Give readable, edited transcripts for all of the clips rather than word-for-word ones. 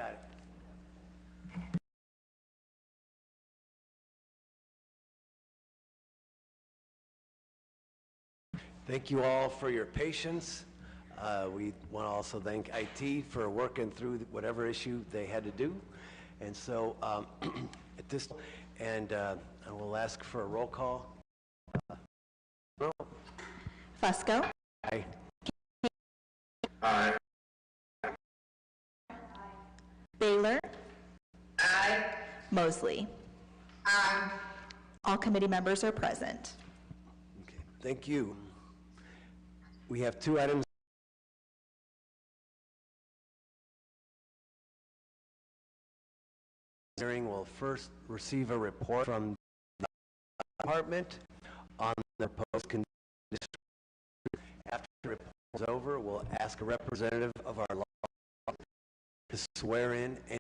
got it. Thank you all for your patience. We want to also thank IT for working through whatever issue they had to do. And so at this, and I will ask for a roll call. Fusco. Aye. Aye. Baylor. Aye. Mosley. Aye. All committee members are present. Okay, thank you. We have two items. Hearing will first receive a report from the department on the proposed condition. After the report is over, we'll ask a representative of our law to swear in any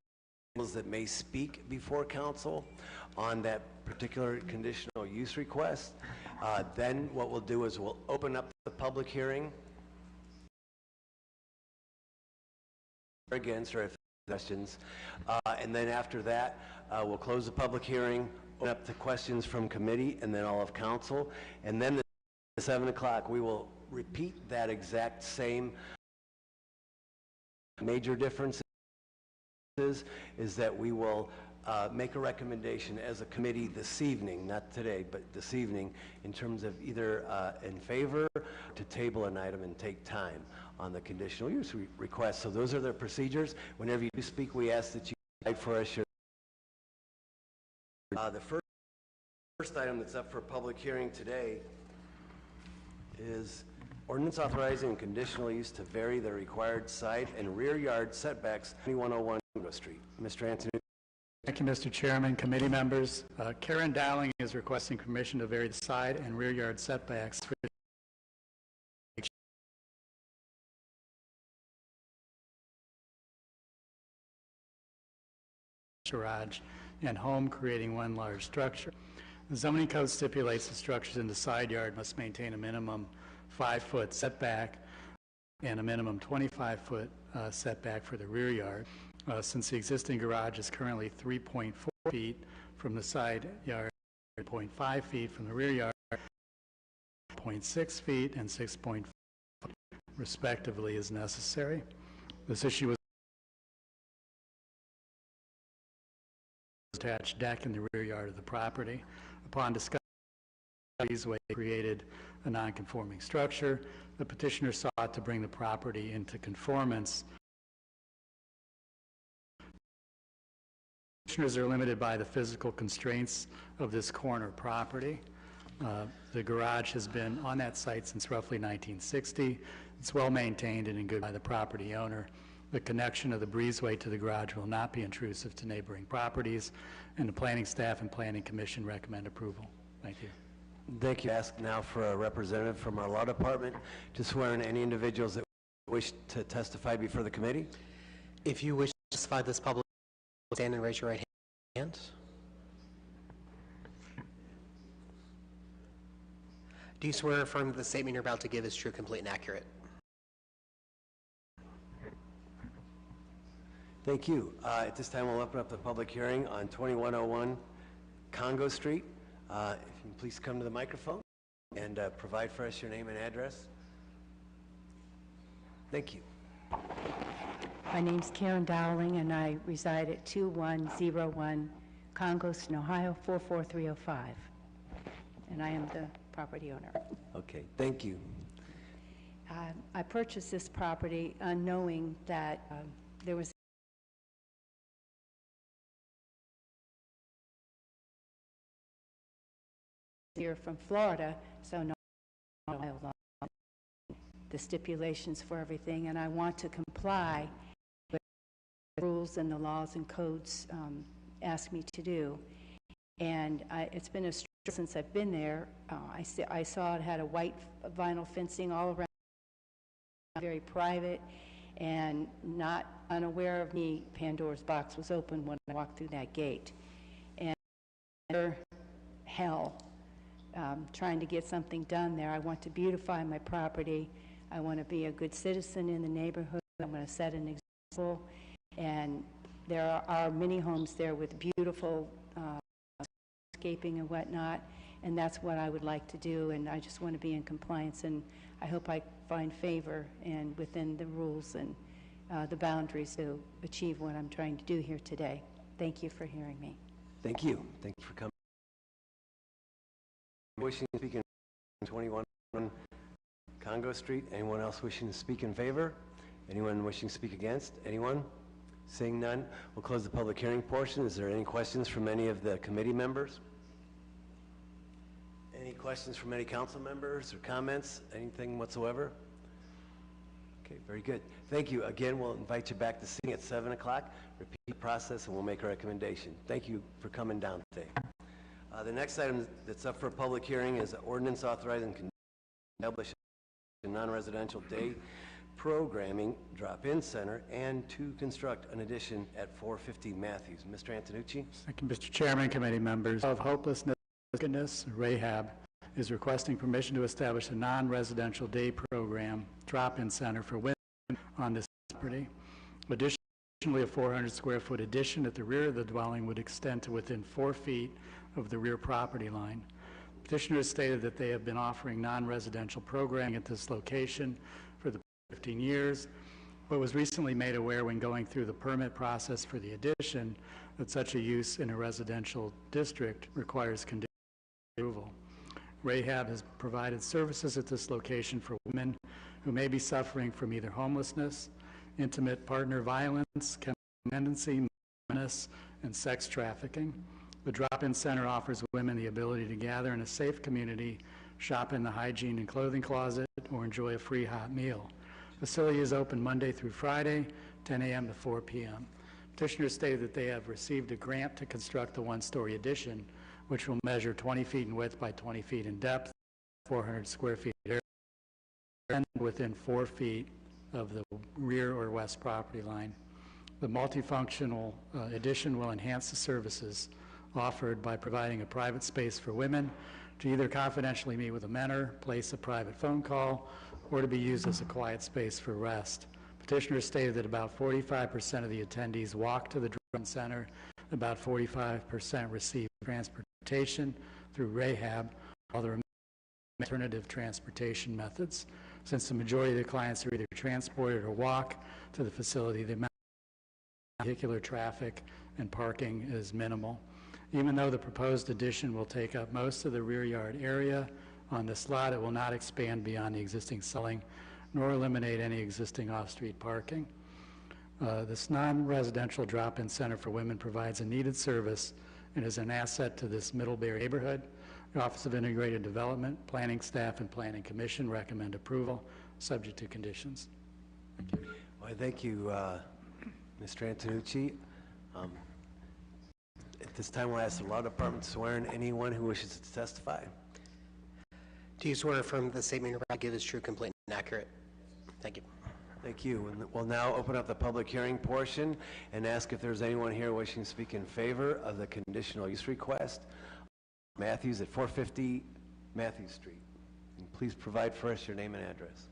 individuals that may speak before council on that particular conditional use request. Then what we'll do is we'll open up the public hearing against, or if questions, and then after that we'll close the public hearing, open up to questions from committee and then all of council, and then at 7 o'clock we will repeat that exact same. Major difference is that we will make a recommendation as a committee this evening, not today, but this evening, in terms of either in favor to table an item and take time on the conditional use request. So those are the procedures. Whenever you speak, we ask that you write for us your the first item that's up for public hearing today is ordinance authorizing conditional use to vary the required side and rear yard setbacks 2101 Congo Street. Mr. Anthony. Thank you, Mr. Chairman, committee members. Karen Dowling is requesting permission to vary the side and rear yard setbacks for garage and home, creating one large structure. The zoning code stipulates the structures in the side yard must maintain a minimum 5-foot setback and a minimum 25-foot setback for the rear yard. Since the existing garage is currently 3.4 feet from the side yard, 0.5 feet from the rear yard, 0.6 feet and 6.5 respectively is necessary. This issue was attached deck in the rear yard of the property. Upon discussion, breezeway created a non-conforming structure. The petitioner sought to bring the property into conformance. Petitioners are limited by the physical constraints of this corner property. The garage has been on that site since roughly 1960. It's well maintained and in good by the property owner. The connection of the breezeway to the garage will not be intrusive to neighboring properties, and the planning staff and planning commission recommend approval. Thank you. Thank you. Ask now for a representative from our law department to swear in any individuals that wish to testify before the committee. If you wish to testify this public, stand and raise your right hand. Do you swear or affirm that the statement you're about to give is true, complete, and accurate? Thank you. At this time, we'll open up the public hearing on 2101 Congo Street. If you can please come to the microphone and provide for us your name and address. Thank you. My name's Karen Dowling, and I reside at 2101 Congo Street, Ohio, 44305. And I am the property owner. Okay, thank you. I purchased this property unknowing that there was here from Florida, so no the stipulations for everything, and I want to comply with the rules and the laws and codes ask me to do. And it's been a struggle since I've been there. I saw it had a white vinyl fencing all around, very private, and not unaware of me, Pandora's box was open when I walked through that gate. And hell, trying to get something done there. I want to beautify my property. I want to be a good citizen in the neighborhood. I'm going to set an example, and There are many homes there with beautiful landscaping and whatnot, and that's what I would like to do, and I just want to be in compliance, and I hope I find favor and within the rules and the boundaries to achieve what I'm trying to do here today. Thank you for hearing me. Thank you. Thank you for coming. Wishing to speak in 21 Congo Street. Anyone else wishing to speak in favor? Anyone wishing to speak against? Anyone? Seeing none, we'll close the public hearing portion. Is there any questions from any of the committee members? Any questions from any council members or comments? Anything whatsoever? Okay, very good. Thank you. Again, we'll invite you back to sing at 7 o'clock. Repeat the process and we'll make a recommendation. Thank you for coming down today. The next item that's up for a public hearing is ordinance authorizing establishing a non-residential day programming drop-in center and to construct an addition at 450 Matthews. Mr. Antonucci? Thank you, Mr. Chairman, committee members. Of Hopelessness, Rahab is requesting permission to establish a non-residential day program drop-in center for women on this property. Additionally, a 400 square foot addition at the rear of the dwelling would extend to within 4 feet of the rear property line. Petitioner has stated that they have been offering non-residential programming at this location for the 15 years, but was recently made aware when going through the permit process for the addition that such a use in a residential district requires conditional approval. Rahab has provided services at this location for women who may be suffering from either homelessness, intimate partner violence, dependency, menace, and sex trafficking. The drop-in center offers women the ability to gather in a safe community, shop in the hygiene and clothing closet, or enjoy a free hot meal. The facility is open Monday through Friday, 10 a.m. to 4 p.m. Petitioner stated that they have received a grant to construct the one-story addition, which will measure 20 feet in width by 20 feet in depth, 400 square feet area, and within 4 feet of the rear or west property line. The multifunctional addition will enhance the services offered by providing a private space for women to either confidentially meet with a mentor, place a private phone call, or to be used as a quiet space for rest. Petitioner stated that about 45% of the attendees walk to the drop-in center, about 45% receive transportation through Rahab, while the remaining alternative transportation methods. Since the majority of the clients are either transported or walk to the facility, the amount of vehicular traffic and parking is minimal. Even though the proposed addition will take up most of the rear yard area on this lot, it will not expand beyond the existing selling, nor eliminate any existing off-street parking. This non-residential drop-in center for women provides a needed service and is an asset to this Middlebury neighborhood. The Office of Integrated Development, Planning Staff, and Planning Commission recommend approval, subject to conditions. Thank you. Well, thank you, Mr. Antonucci. At this time, we'll ask the Law Department to swear in anyone who wishes to testify. Do you swear or affirm that the statement you're about to give is true, complete, and accurate? Thank you. Thank you. And we'll now open up the public hearing portion and ask if there's anyone here wishing to speak in favor of the conditional use request. Matthews at 450 Matthews Street. And please provide for us your name and address.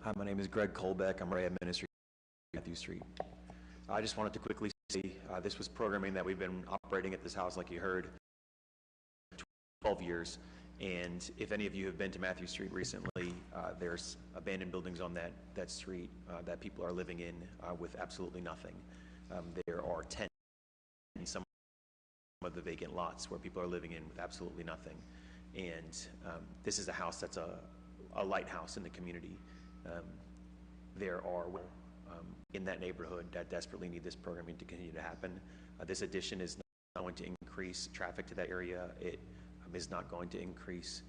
Hi, my name is Greg Colbeck. I'm Rehab Ministry at Matthews Street. I just wanted to quickly say this was programming that we've been operating at this house, like you heard, 12 years. And if any of you have been to Matthews Street recently, there's abandoned buildings on that street that people are living in with absolutely nothing. There are tents in some of the vacant lots where people are living in with absolutely nothing. And this is a house that's a lighthouse in the community. There are in that neighborhood that desperately need this programming to continue to happen. This addition is not going to increase traffic to that area. It is not going to increase,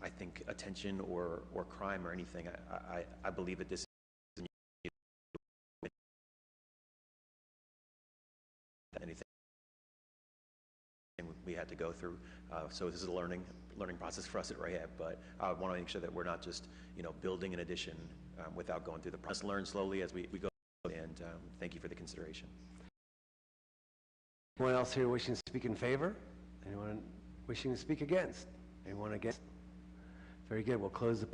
I think, attention or crime or anything. I believe that this is anything we had to go through. So this is a learning process for us at Rahab, but I want to make sure that we're not just building an addition without going through the process. Learn slowly as we go, and thank you for the consideration. Anyone else here wishing to speak in favor? Anyone wishing to speak against? Anyone against? Very good. We'll close the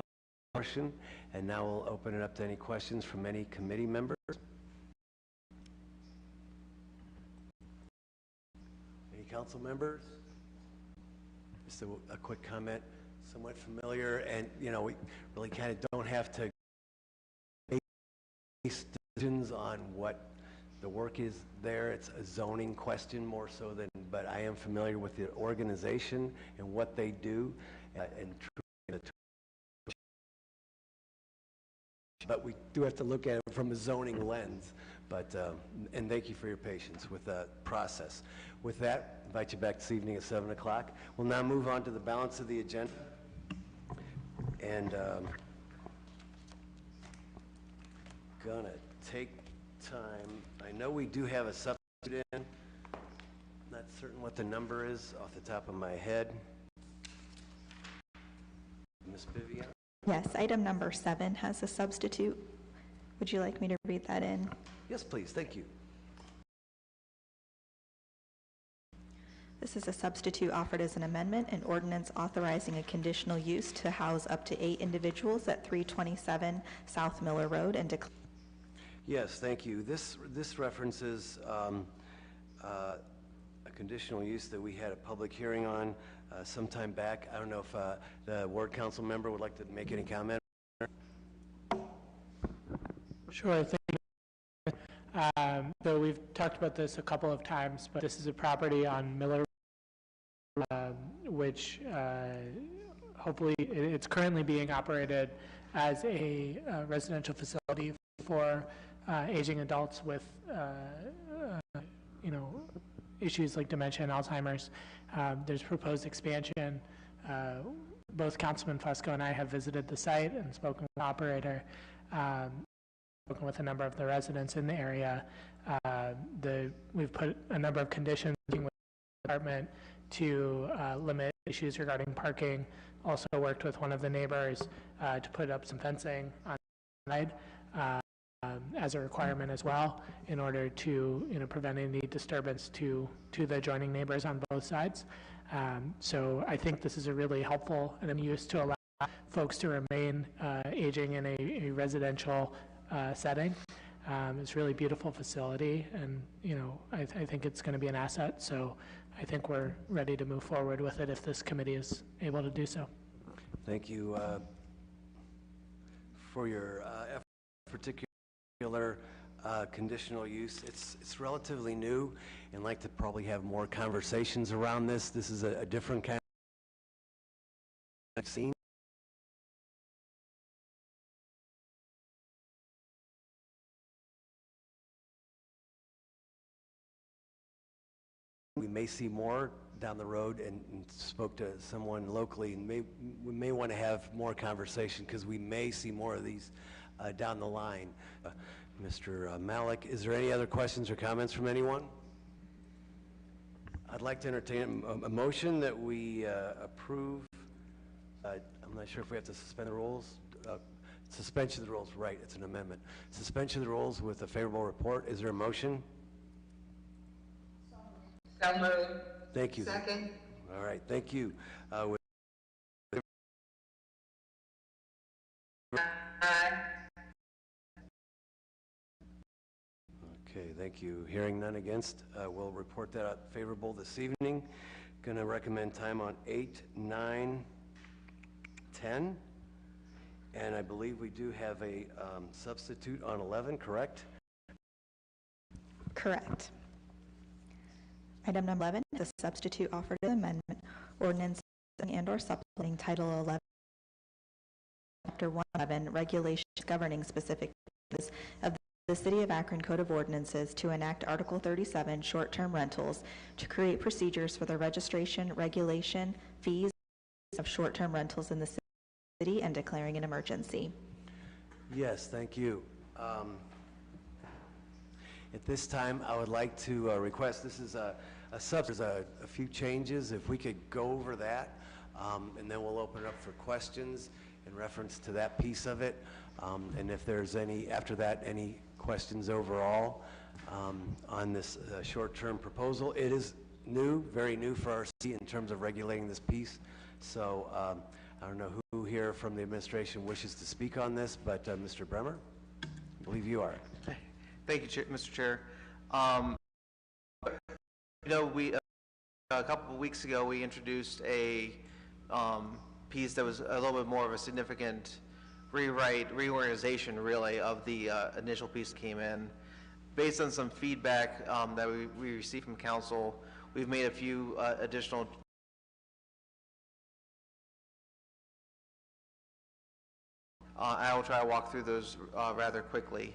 portion, and now we'll open it up to any questions from any committee members. Any council members? Just a quick comment, somewhat familiar, and you know, we really kind of don't have to make decisions on what the work is there. It's a zoning question more so than, but I am familiar with the organization and what they do, but we do have to look at it from a zoning lens. But, and thank you for your patience with the process. With that, I invite you back this evening at 7 o'clock. We'll now move on to the balance of the agenda. And gonna take time. I know we do have a substitute in. Not certain what the number is off the top of my head. Ms. Vivian? Yes, item number 7 has a substitute. Would you like me to read that in? Yes, please. Thank you. This is a substitute offered as an amendment, an ordinance authorizing a conditional use to house up to 8 individuals at 327 South Miller Road and Yes, thank you. This references a conditional use that we had a public hearing on sometime back. I don't know if the ward council member would like to make any comment. Sure, I think so we've talked about this a couple of times, but this is a property on Miller, which hopefully it's currently being operated as a residential facility for aging adults with issues like dementia and Alzheimer's. There's proposed expansion. Both Councilman Fusco and I have visited the site and spoken with the operator, spoken with a number of the residents in the area. We've put a number of conditions with the department to limit issues regarding parking. Also worked with one of the neighbors to put up some fencing on the side as a requirement as well, in order to prevent any disturbance to the adjoining neighbors on both sides. So I think this is a really helpful and use to allow folks to remain aging in a residential setting. It's a really beautiful facility, and I think it's going to be an asset. So I think we're ready to move forward with it if this committee is able to do so. Thank you for your particular conditional use. It's relatively new, and like to probably have more conversations around this. This is a different kind of scene. We may see more down the road, and spoke to someone locally, and we may want to have more conversation because we may see more of these down the line. Mr. Malik, is there any other questions or comments from anyone? I'd like to entertain a motion that we approve. I'm not sure if we have to suspend the rules. Suspension of the rules, right, it's an amendment. Suspension of the rules with a favorable report. Is there a motion? So moved. Thank you. Second. All right, thank you. Aye. Okay, thank you. Hearing none against, we'll report that out favorable this evening. Going to recommend time on 8, 9, 10. And I believe we do have a substitute on 11, correct? Correct. Item number 11, the substitute offered as amendment, ordinance and/or supplementing Title 11, Chapter 111, regulations governing specific purposes of the City of Akron Code of Ordinances to enact Article 37, short-term rentals, to create procedures for the registration, regulation, fees of short-term rentals in the city, and declaring an emergency. Yes, thank you. At this time, I would like to request, this is there's a few changes, if we could go over that, and then we'll open it up for questions in reference to that piece of it. And if there's any, after that, any questions overall on this short-term proposal. It is new, very new for our city in terms of regulating this piece. So I don't know who here from the administration wishes to speak on this, but Mr. Bremer, I believe you are. Thank you, Mr. Chair. We a couple of weeks ago we introduced a piece that was a little bit more of a significant reorganization, really, of the initial piece that came in. Based on some feedback that we received from council, we've made a few additional. I will try to walk through those rather quickly.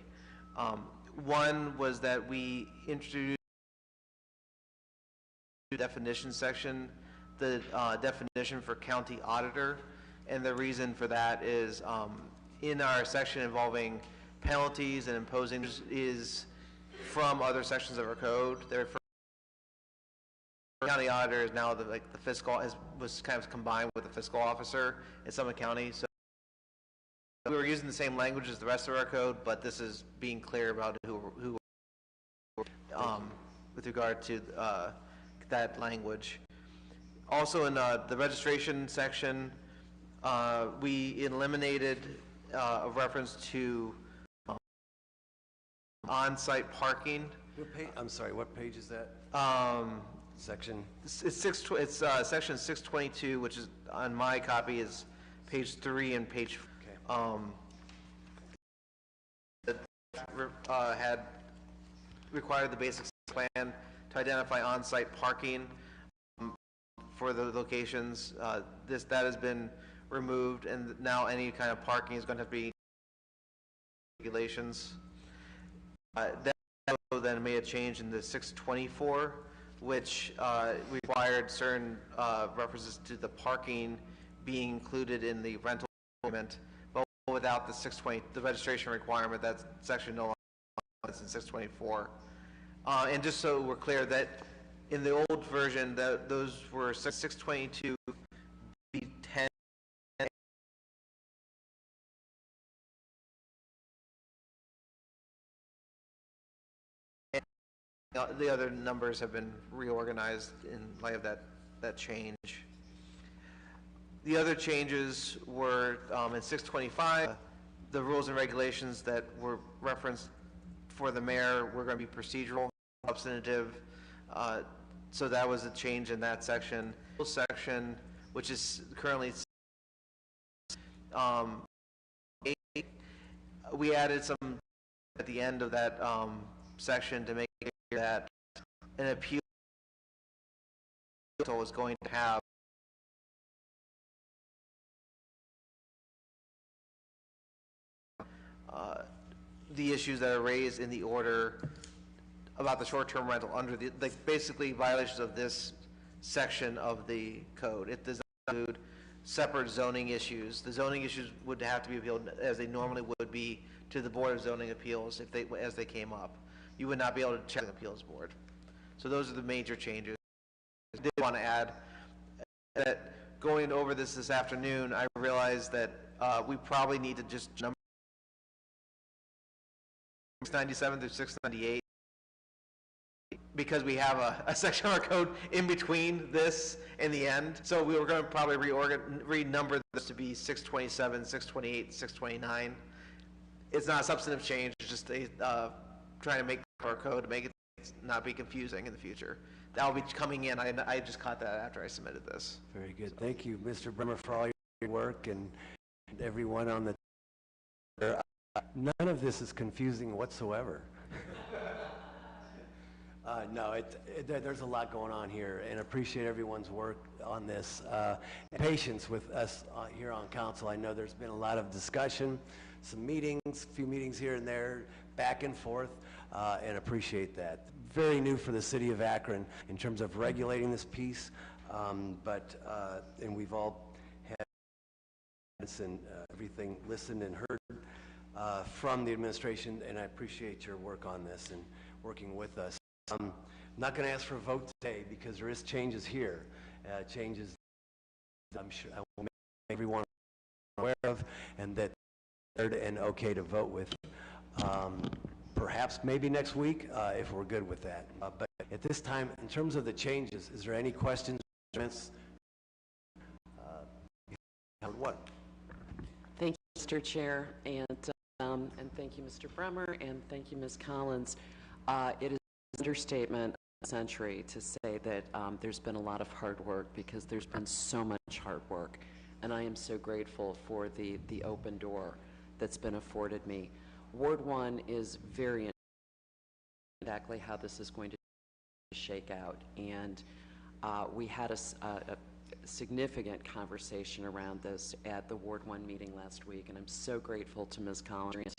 One was that we introduced the definition section, the definition for county auditor, and the reason for that is in our section involving penalties and imposing is from other sections of our code. Therefore, county auditor is now the fiscal was kind of combined with the fiscal officer in Summit County. So we were using the same language as the rest of our code, but this is being clear about who with regard to that language. Also in the registration section, we eliminated a reference to on-site parking. What page, I'm sorry, what page is that? Section? It's section 622, which is on my copy is page 3 and page. Had required the basic plan to identify on-site parking for the locations. That has been removed, and now any kind of parking is going to be regulations. That then made a change in the 624, which required certain references to the parking being included in the rental agreement, but without the 620, the registration requirement. That section no longer is in 624. And just so we're clear that in the old version, that those were 622 B10. The other numbers have been reorganized in light of that change. The other changes were in 625, the rules and regulations that were referenced for the mayor were going to be procedural, substantive. So that was a change in that section. Section, which is currently 8, we added some at the end of that section to make it clear that an appeal was going to have the issues that are raised in the order about the short-term rental under the basically violations of this section of the code. It does not include separate zoning issues. The zoning issues would have to be appealed as they normally would be to the Board of Zoning Appeals as they came up. You would not be able to check the appeals board. So those are the major changes. I did want to add that going over this afternoon, I realized that we probably need to just number 697 through 698 because we have a section of our code in between this and the end. So we were going to probably renumber this to be 627, 628, 629. It's not a substantive change, it's just trying to make our code to make it not be confusing in the future. That will be coming in. I just caught that after I submitted this. Very good. Thank you, Mr. Bremer, for all your work and everyone on the. None of this is confusing whatsoever. No, there's a lot going on here, and appreciate everyone's work on this. And patience with us here on council. I know there's been a lot of discussion, some meetings, a few meetings here and there, back and forth, and appreciate that. Very new for the city of Akron in terms of regulating this piece, and we've all had and everything listened and heard from the administration, and I appreciate your work on this and working with us. I'm not going to ask for a vote today because there is changes here, changes I'm sure I will make everyone aware of, and that and okay to vote with. Perhaps maybe next week if we're good with that. But at this time, in terms of the changes, is there any questions or comments? One. Thank you, Mr. Chair, and thank you, Mr. Bremer, and thank you, Ms. Collins. It is an understatement of the century to say that there's been a lot of hard work, because there's been so much hard work, and I am so grateful for the open door that's been afforded me. Ward 1 is very interesting exactly how this is going to shake out, and we had a significant conversation around this at the Ward 1 meeting last week, and I'm so grateful to Ms. Collins,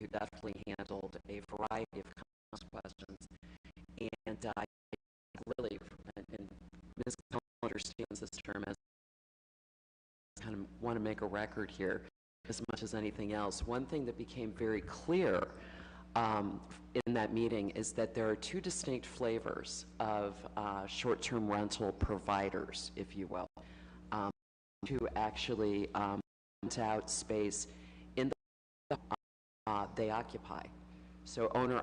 who definitely handled a variety of questions. And I really, and Ms. Collins understands this term as kind of want to make a record here as much as anything else. One thing that became very clear in that meeting is that there are two distinct flavors of short-term rental providers, if you will, who actually rent out space in the they occupy. So owner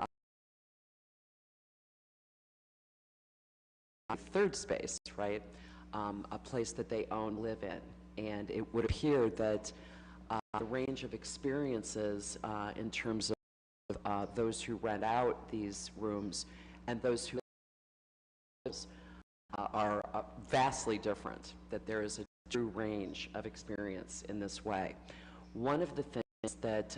third space, right? A place that they own, live in. And it would appear that the range of experiences in terms of those who rent out these rooms and those who are vastly different, that there is a true range of experience in this way. One of the things that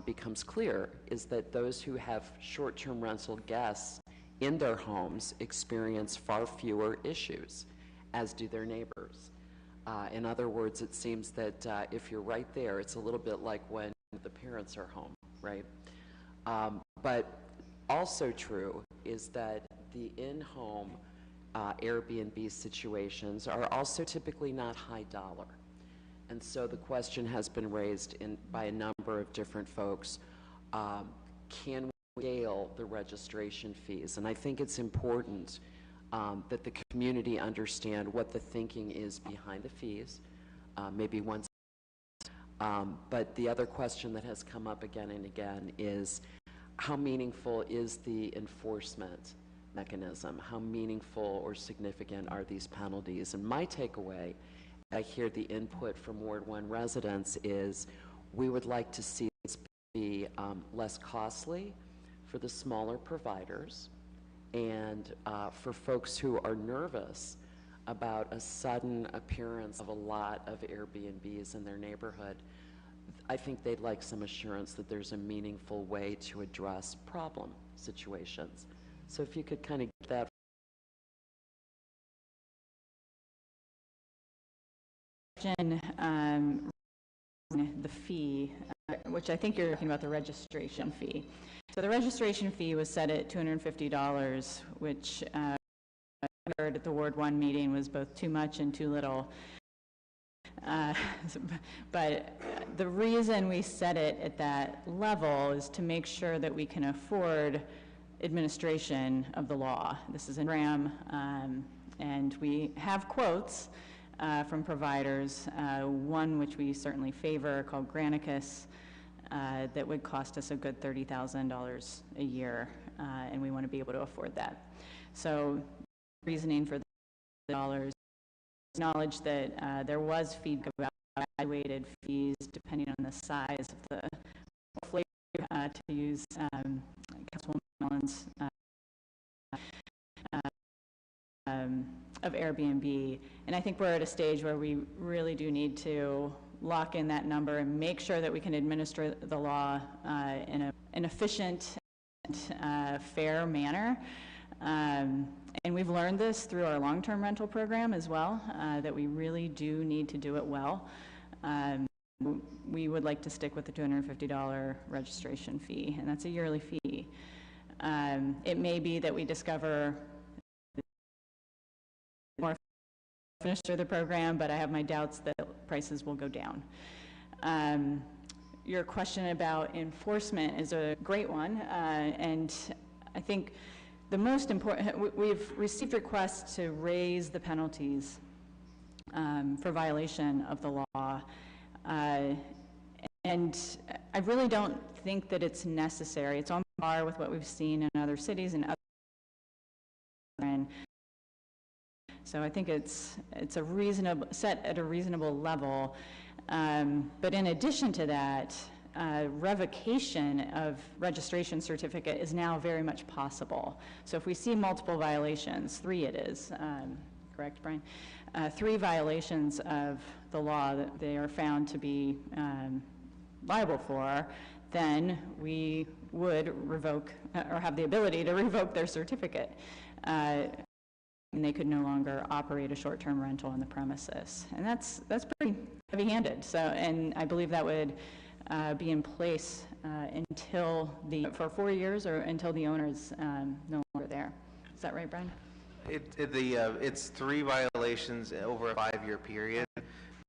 becomes clear is that those who have short-term rental guests in their homes experience far fewer issues, as do their neighbors. In other words, it seems that if you're right there, it's a little bit like when the parents are home, right? But also true is that the in-home Airbnb situations are also typically not high dollar. And so the question has been raised by a number of different folks, can we scale the registration fees? And I think it's important that the community understand what the thinking is behind the fees, maybe once. But the other question that has come up again and again is, how meaningful is the enforcement mechanism? How meaningful or significant are these penalties? And my takeaway, I hear the input from Ward 1 residents, is we would like to see this be less costly for the smaller providers, and for folks who are nervous about a sudden appearance of a lot of Airbnbs in their neighborhood. I think they'd like some assurance that there's a meaningful way to address problem situations. So if you could kind of get that. The fee, which I think you're talking about the registration fee. So the registration fee was set at $250, which I heard at the Ward 1 meeting was both too much and too little. But the reason we set it at that level is to make sure that we can afford administration of the law. This is in RAM, and we have quotes from providers, one which we certainly favor called Granicus, that would cost us a good $30,000 a year, and we want to be able to afford that. So reasoning for the dollars, acknowledge that there was feedback about evaluated fees depending on the size of the flavor, to use Councilwoman Mullins' of Airbnb. And I think we're at a stage where we really do need to lock in that number and make sure that we can administer the law in an efficient and fair manner. And we've learned this through our long-term rental program as well, that we really do need to do it well. We would like to stick with the $250 registration fee, and that's a yearly fee. It may be that we discover more administer the program, but I have my doubts that prices will go down. Your question about enforcement is a great one, and I think the most important, we've received requests to raise the penalties for violation of the law, and I really don't think that it's necessary. It's on par with what we've seen in other cities and other. So I think it's a reasonable, set at a reasonable level. But in addition to that, revocation of registration certificate is now very much possible. So if we see multiple violations, 3 it is, correct, Brian? 3 violations of the law that they are found to be liable for, then we would revoke or have the ability to revoke their certificate. And they could no longer operate a short-term rental on the premises. And that's pretty heavy-handed. So, and I believe that would be in place for 4 years or until the owner's no longer there. Is that right, Brian? It's 3 violations over a 5-year period.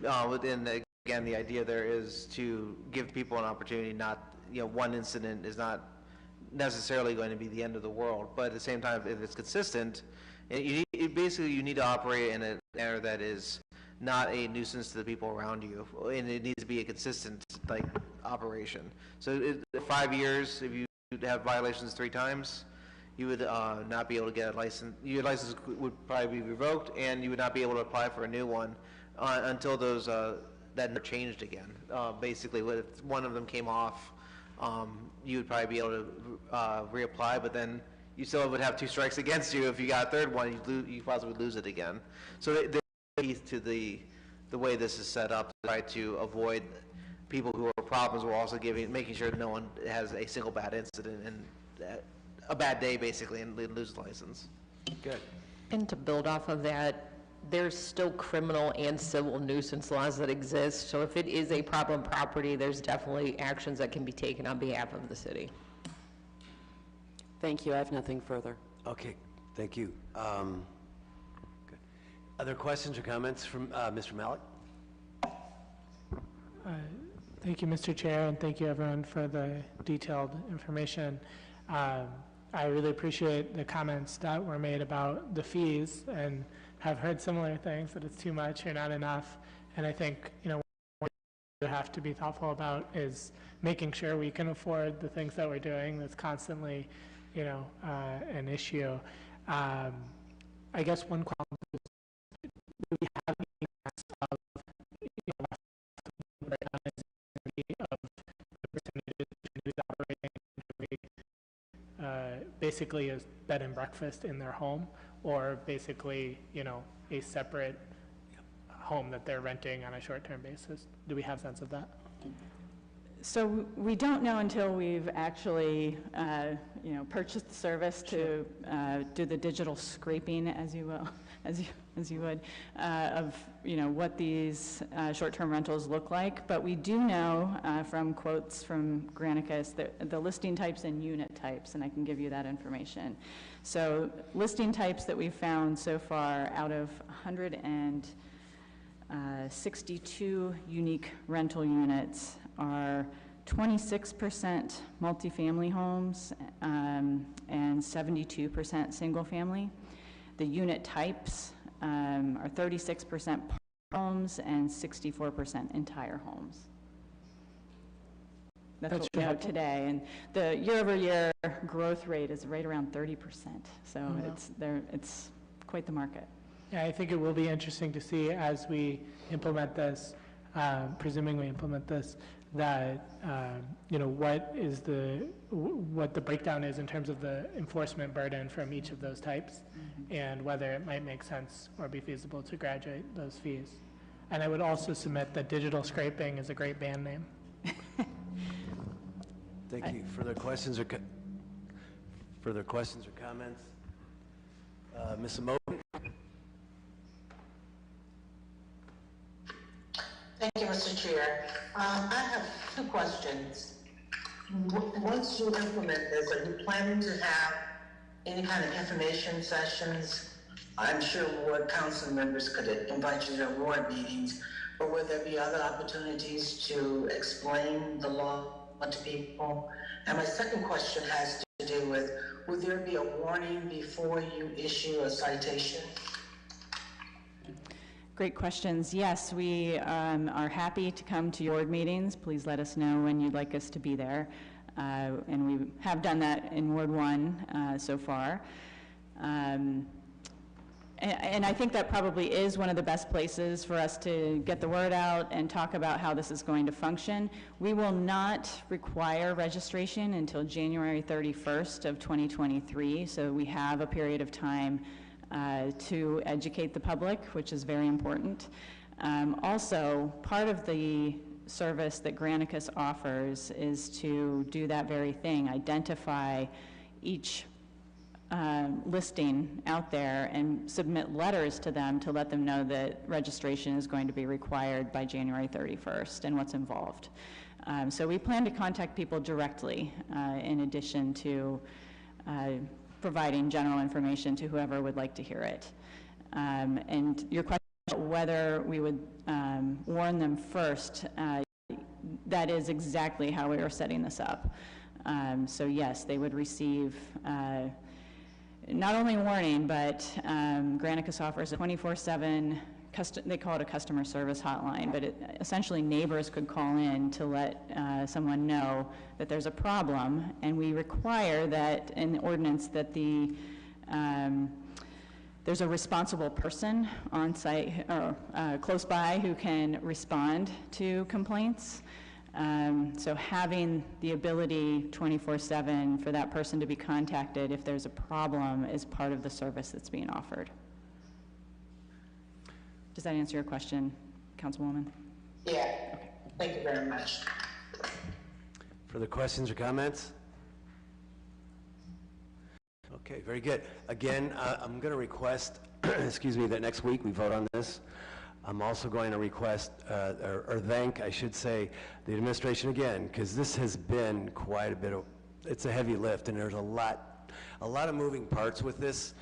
And again, the idea there is to give people an opportunity. Not, one incident is not necessarily going to be the end of the world, but at the same time, if it's consistent, you need to operate in a manner that is not a nuisance to the people around you, and it needs to be a consistent operation. So 5 years, if you have violations 3 times, you would not be able to get a license. Your license would probably be revoked, and you would not be able to apply for a new one until those that never changed again. Basically, if one of them came off, you would probably be able to reapply, but then you still would have 2 strikes against you. If you got a third one, you possibly lose it again. So there's teeth to the way this is set up to try to avoid people who are problems, while also making sure no one has a single bad incident and a bad day, basically, and lose the license. Good. And to build off of that, there's still criminal and civil nuisance laws that exist. So if it is a problem property, there's definitely actions that can be taken on behalf of the city. Thank you. I have nothing further. Okay, thank you. Good. Other questions or comments from Mr. Malik? Thank you, Mr. Chair, and thank you, everyone, for the detailed information. I really appreciate the comments that were made about the fees, and have heard similar things, that it's too much or not enough. And I think, what we have to be thoughtful about is making sure we can afford the things that we're doing. That's constantly, an issue. I guess one question is, do we have any sense of, of the percentages who's operating basically a bed and breakfast in their home, or basically, a separate home that they're renting on a short-term basis? Do we have a sense of that? So we don't know until we've actually, purchased the service to do the digital scraping, as you will, as you would, of what these short-term rentals look like. But we do know from quotes from Granicus the listing types and unit types, and I can give you that information. So listing types that we've found so far, out of 162 unique rental units, are 26% multifamily homes and 72% single family. The unit types are 36% homes and 64% entire homes. That's what we know today, and the year-over-year growth rate is right around 30%. So it's quite the market. Yeah, I think it will be interesting to see as we implement this, presuming we implement this, that what the breakdown is in terms of the enforcement burden from each of those types, and whether it might make sense or be feasible to graduate those fees. And I would also submit that digital scraping is a great band name. Thank you. Further questions or comments? Ms. Mo? Thank you, Mr. Chair. I have 2 questions. Once you implement this, are you planning to have any kind of information sessions? I'm sure ward council members could invite you to ward meetings, or will there be other opportunities to explain the law to people? And my second question has to do with, will there be a warning before you issue a citation? Great questions. Yes, we are happy to come to your board meetings. Please let us know when you'd like us to be there. And we have done that in Ward 1 so far. And And I think that probably is one of the best places for us to get the word out and talk about how this is going to function. We will not require registration until January 31st of 2023, so we have a period of time to educate the public, which is very important. Also, part of the service that Granicus offers is to do that very thing, identify each listing out there and submit letters to them to let them know that registration is going to be required by January 31st and what's involved. So we plan to contact people directly in addition to providing general information to whoever would like to hear it. And your question about whether we would warn them first, that is exactly how we are setting this up. So yes, they would receive not only warning, but Granicus offers a 24/7, they call it a customer service hotline, but essentially neighbors could call in to let someone know that there's a problem, and we require that in the ordinance that there's a responsible person on site or close by who can respond to complaints. So having the ability 24/7 for that person to be contacted if there's a problem is part of the service that's being offered. Does that answer your question, Councilwoman? Yeah, thank you very much. Further questions or comments? Okay, very good. Again, I'm going to request, excuse me, that next week we vote on this. I'm also going to request, or thank, I should say, the administration again, because this has been quite a bit of, it's a heavy lift, and there's a lot of moving parts with this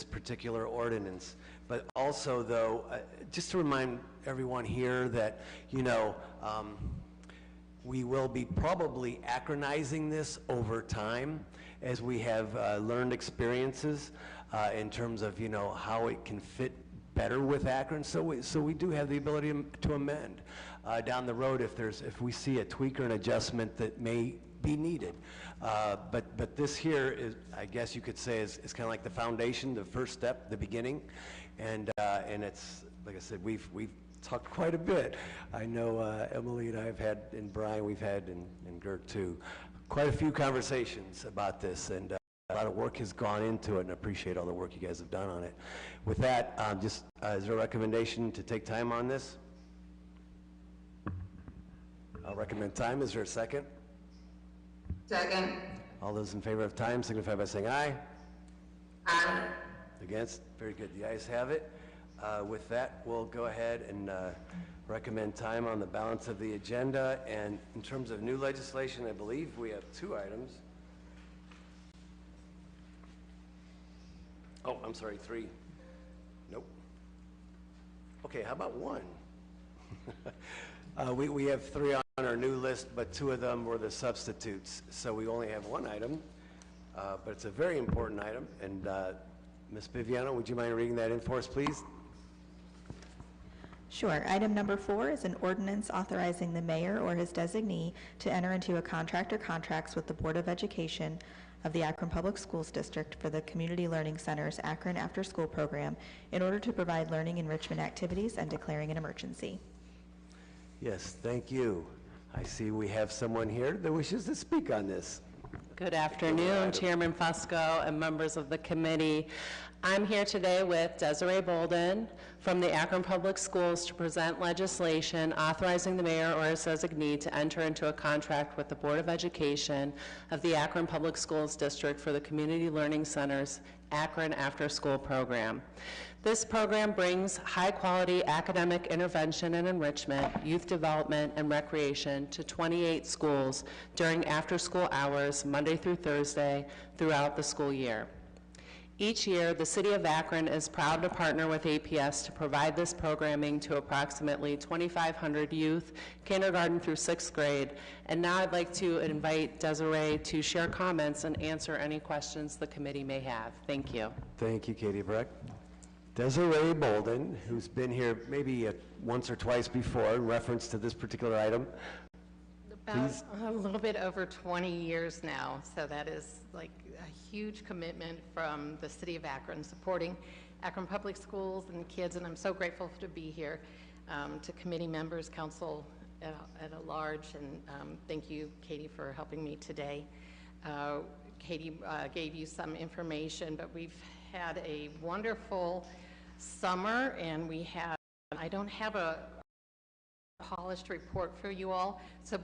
particular ordinance. But also, though, just to remind everyone here that, you know, we will be probably Akronizing this over time as we have learned experiences in terms of, you know, how it can fit better with Akron, so we do have the ability to amend down the road if we see a tweak or an adjustment that may be needed. But this here is, I guess you could say, is kind of like the foundation, the first step, the beginning, and it's like I said, we've talked quite a bit. I know Emily and I have had, and Brian we've had, and Gert too, quite a few conversations about this, and a lot of work has gone into it, and I appreciate all the work you guys have done on it. With that, is there a recommendation to take time on this? I'll recommend time. Is there a second? Second. All those in favor of time signify by saying aye. Aye. Against? Very good. The ayes have it. With that, we'll go ahead and recommend time on the balance of the agenda. And in terms of new legislation, I believe we have 2 items. Oh, I'm sorry, 3. Nope. Okay, how about 1? We have 3 on our new list, but 2 of them were the substitutes. So we only have 1 item, but it's a very important item. And Ms. Viviano, would you mind reading that in for us, please? Sure. Item number 4 is an ordinance authorizing the mayor or his designee to enter into a contract or contracts with the Board of Education of the Akron Public Schools District for the Community Learning Center's Akron After School Program in order to provide learning enrichment activities and declaring an emergency. Yes, thank you. I see we have someone here that wishes to speak on this. Good afternoon, Chairman Fusco and members of the committee. I'm here today with Desiree Bolden from the Akron Public Schools to present legislation authorizing the mayor or his designee to enter into a contract with the Board of Education of the Akron Public Schools District for the Community Learning Center's Akron After School Program. This program brings high-quality academic intervention and enrichment, youth development, and recreation to 28 schools during after-school hours, Monday through Thursday, throughout the school year. Each year, the City of Akron is proud to partner with APS to provide this programming to approximately 2,500 youth, kindergarten through 6th grade. And now I'd like to invite Desiree to share comments and answer any questions the committee may have. Thank you. Thank you, Katie Breck. Desiree Bolden, who's been here maybe once or twice before in reference to this particular item. About a little bit over 20 years now, so that is like a huge commitment from the City of Akron supporting Akron Public Schools and the kids, and I'm so grateful to be here, to committee members, council at a large, and thank you, Katie, for helping me today. Katie gave you some information, but we've had a wonderful summer, and I don't have a polished report for you all, so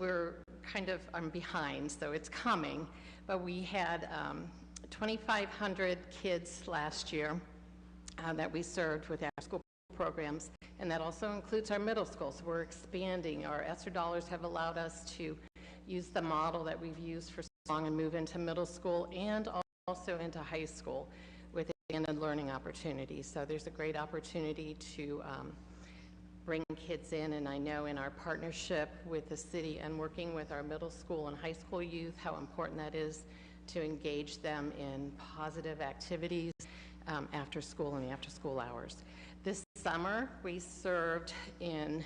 I'm behind, so it's coming, but we had 2,500 kids last year that we served with after-school programs, and that also includes our middle school, so we're expanding. Our ESSER dollars have allowed us to use the model that we've used for so long and move into middle school and also into high school with expanded learning opportunities. So there's a great opportunity to bring kids in, and I know in our partnership with the city and working with our middle school and high school youth, how important that is to engage them in positive activities after school and the after school hours. This summer, we served in,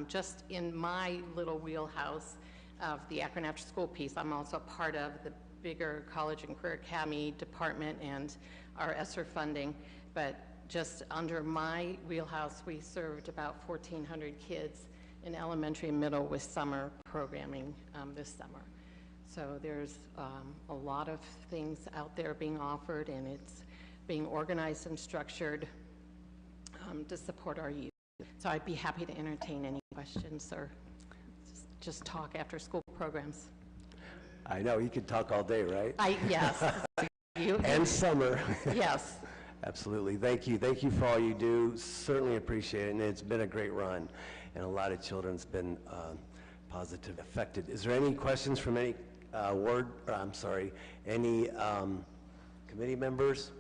just in my little wheelhouse of the Akron After School piece. I'm also part of the bigger College and Career Academy department and our ESSER funding, but just under my wheelhouse, we served about 1,400 kids in elementary and middle with summer programming this summer. So there's a lot of things out there being offered, and it's being organized and structured to support our youth. So I'd be happy to entertain any questions or just talk after school programs. I know, you could talk all day, right? Yes. And summer. Yes. Absolutely. Thank you. Thank you for all you do. Certainly appreciate it. And it's been a great run. And a lot of children's been positively affected. Is there any questions from any any committee members?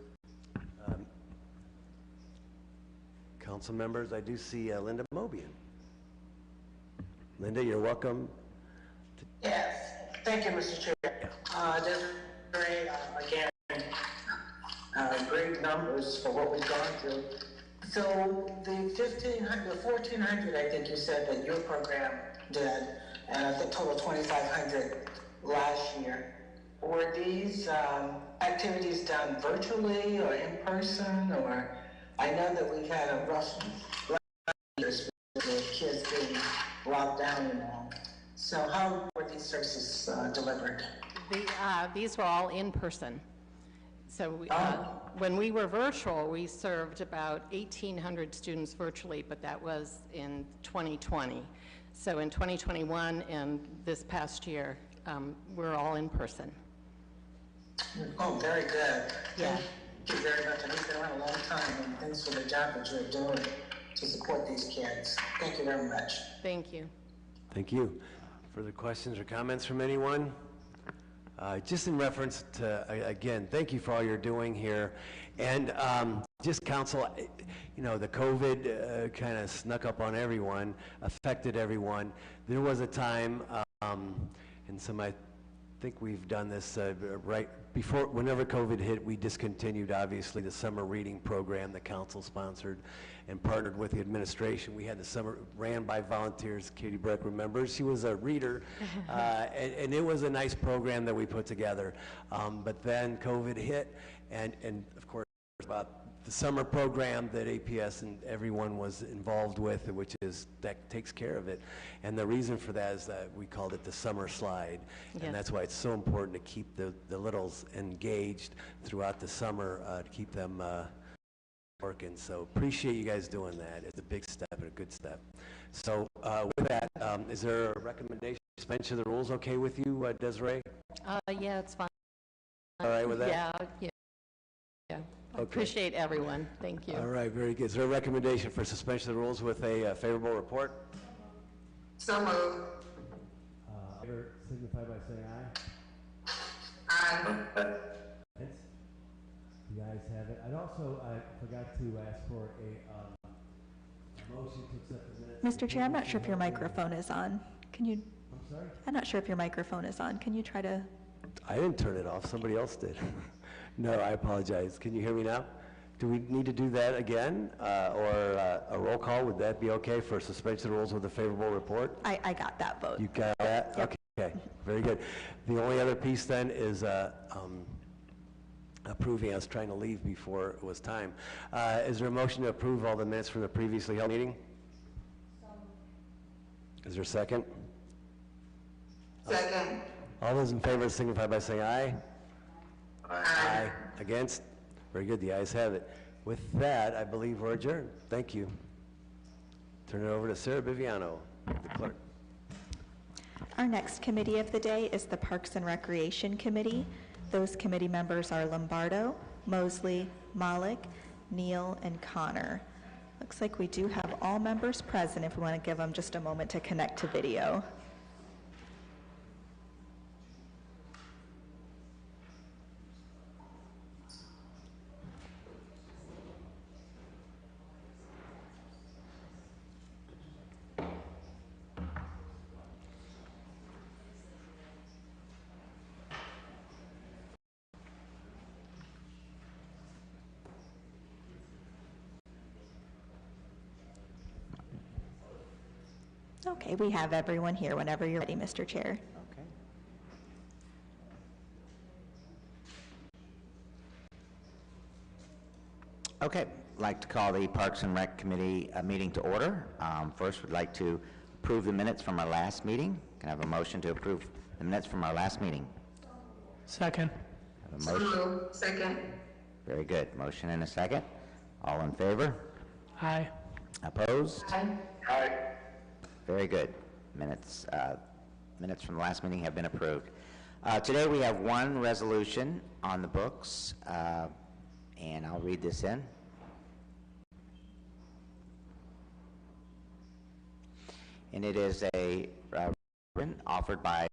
Council members? I do see Linda Mobian. Linda, you're welcome. Yes. Thank you, Mr. Chair. Desiree, again, great numbers for what we've gone through. So the 1,400, I think you said that your program did, and I think total 2,500 last year. Were these activities done virtually or in person, or I know that we've had a rough years with kids being locked down and all. So how were these services delivered? These were all in person. So when we were virtual, we served about 1,800 students virtually, but that was in 2020. So in 2021 and this past year, we're all in person. Oh, very good. Yeah. Thank you very much. I know you've been around a long time, and thanks for the job that you're doing to support these kids. Thank you very much. Thank you. Thank you. Further questions or comments from anyone? Just in reference to, again, thank you for all you're doing here. And just council, the COVID kind of snuck up on everyone, affected everyone. There was a time, and I think we've done this right before, whenever COVID hit, we discontinued, obviously, the summer reading program the council sponsored and partnered with the administration. We had the summer, ran by volunteers. Katie Breck remembers. She was a reader, and it was a nice program that we put together. But then COVID hit, and of course, about the summer program that APS and everyone was involved with, which is, that takes care of it. And the reason for that is that we called it the summer slide. Yes. And that's why it's so important to keep the littles engaged throughout the summer, to keep them working. So appreciate you guys doing that. It's a big step and a good step. So with that, is there a recommendation to suspension of the rules okay with you, Desiree? Yeah, it's fine. All right with that? Yeah. I appreciate everyone. Thank you. All right, very good. Is there a recommendation for suspension of the rules with a favorable report? So moved. Favor signify by saying aye. Aye. The ayes have it. I forgot to ask for a motion to accept the minutes. Mr. Chair, I'm not sure if your microphone is on. Can you? I'm sorry? I'm not sure if your microphone is on. Can you try to? I didn't turn it off. Somebody else did. No, I apologize. Can you hear me now? Do we need to do that again, or a roll call? Would that be okay for suspension of the rules with a favorable report? I got that vote. You got that? Yep. Okay, very good. The only other piece then is approving. I was trying to leave before it was time. Is there a motion to approve all the minutes from the previously held meeting? Is there a second? Second. All those in favor signify by saying aye. Aye. Against? Very good, the ayes have it. With that, I believe we're adjourned. Thank you. Turn it over to Sarah Biviano, the clerk. Our next committee of the day is the Parks and Recreation Committee. Those committee members are Lombardo, Mosley, Malik, Neal, and Connor. Looks like we do have all members present if we want to give them just a moment to connect to video. Okay, we have everyone here whenever you're ready, Mr. Chair. Okay, I'd like to call the Parks and Rec Committee meeting to order. First, we'd like to approve the minutes from our last meeting. Can I have a motion to approve the minutes from our last meeting? Second. Have a motion? Second. Very good. Motion and a second. All in favor? Aye. Opposed? Aye. Very good. Minutes from the last meeting have been approved. Today we have one resolution on the books, and I'll read this in. And it is a resolution offered by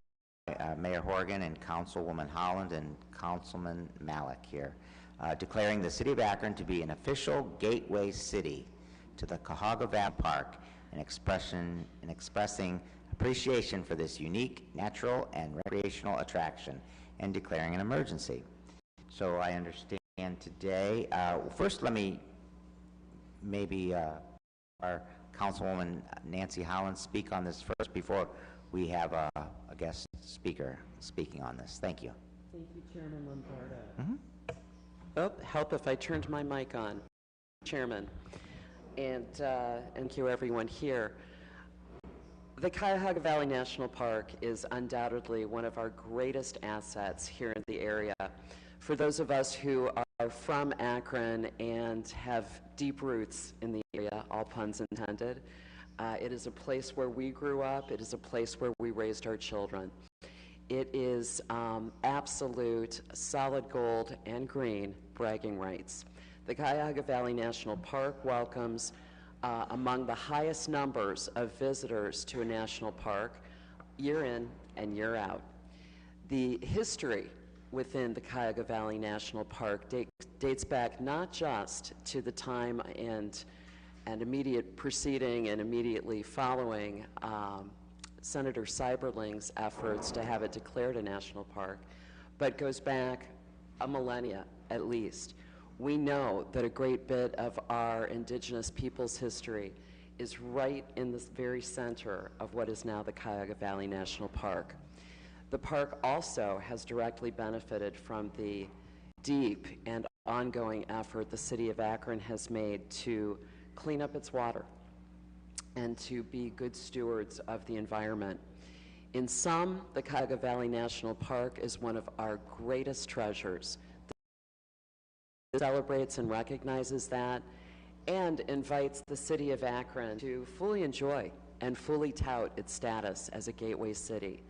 Mayor Horgan and Councilwoman Holland and Councilman Malik here, declaring the City of Akron to be an official gateway city to the Cuyahoga Valley Park, and expressing appreciation for this unique natural and recreational attraction, and declaring an emergency. So I understand today, first let me maybe our Councilwoman Nancy Holland speak on this first before we have a guest speaker speaking on this. Thank you. Thank you, Chairman Lombardo. Oh, help if I turned my mic on, Chairman. And thank you, everyone here. The Cuyahoga Valley National Park is undoubtedly one of our greatest assets here in the area. For those of us who are from Akron and have deep roots in the area, all puns intended, it is a place where we grew up. It is a place where we raised our children. It is absolute solid gold and green bragging rights. The Cuyahoga Valley National Park welcomes among the highest numbers of visitors to a national park year in and year out. The history within the Cuyahoga Valley National Park dates back not just to the time and immediate preceding and immediately following Senator Seiberling's efforts to have it declared a national park, but goes back a millennia at least. We know that a great bit of our indigenous people's history is right in the very center of what is now the Cuyahoga Valley National Park. The park also has directly benefited from the deep and ongoing effort the City of Akron has made to clean up its water and to be good stewards of the environment. In sum, the Cuyahoga Valley National Park is one of our greatest treasures. Celebrates and recognizes that and invites the City of Akron to fully enjoy and fully tout its status as a gateway city.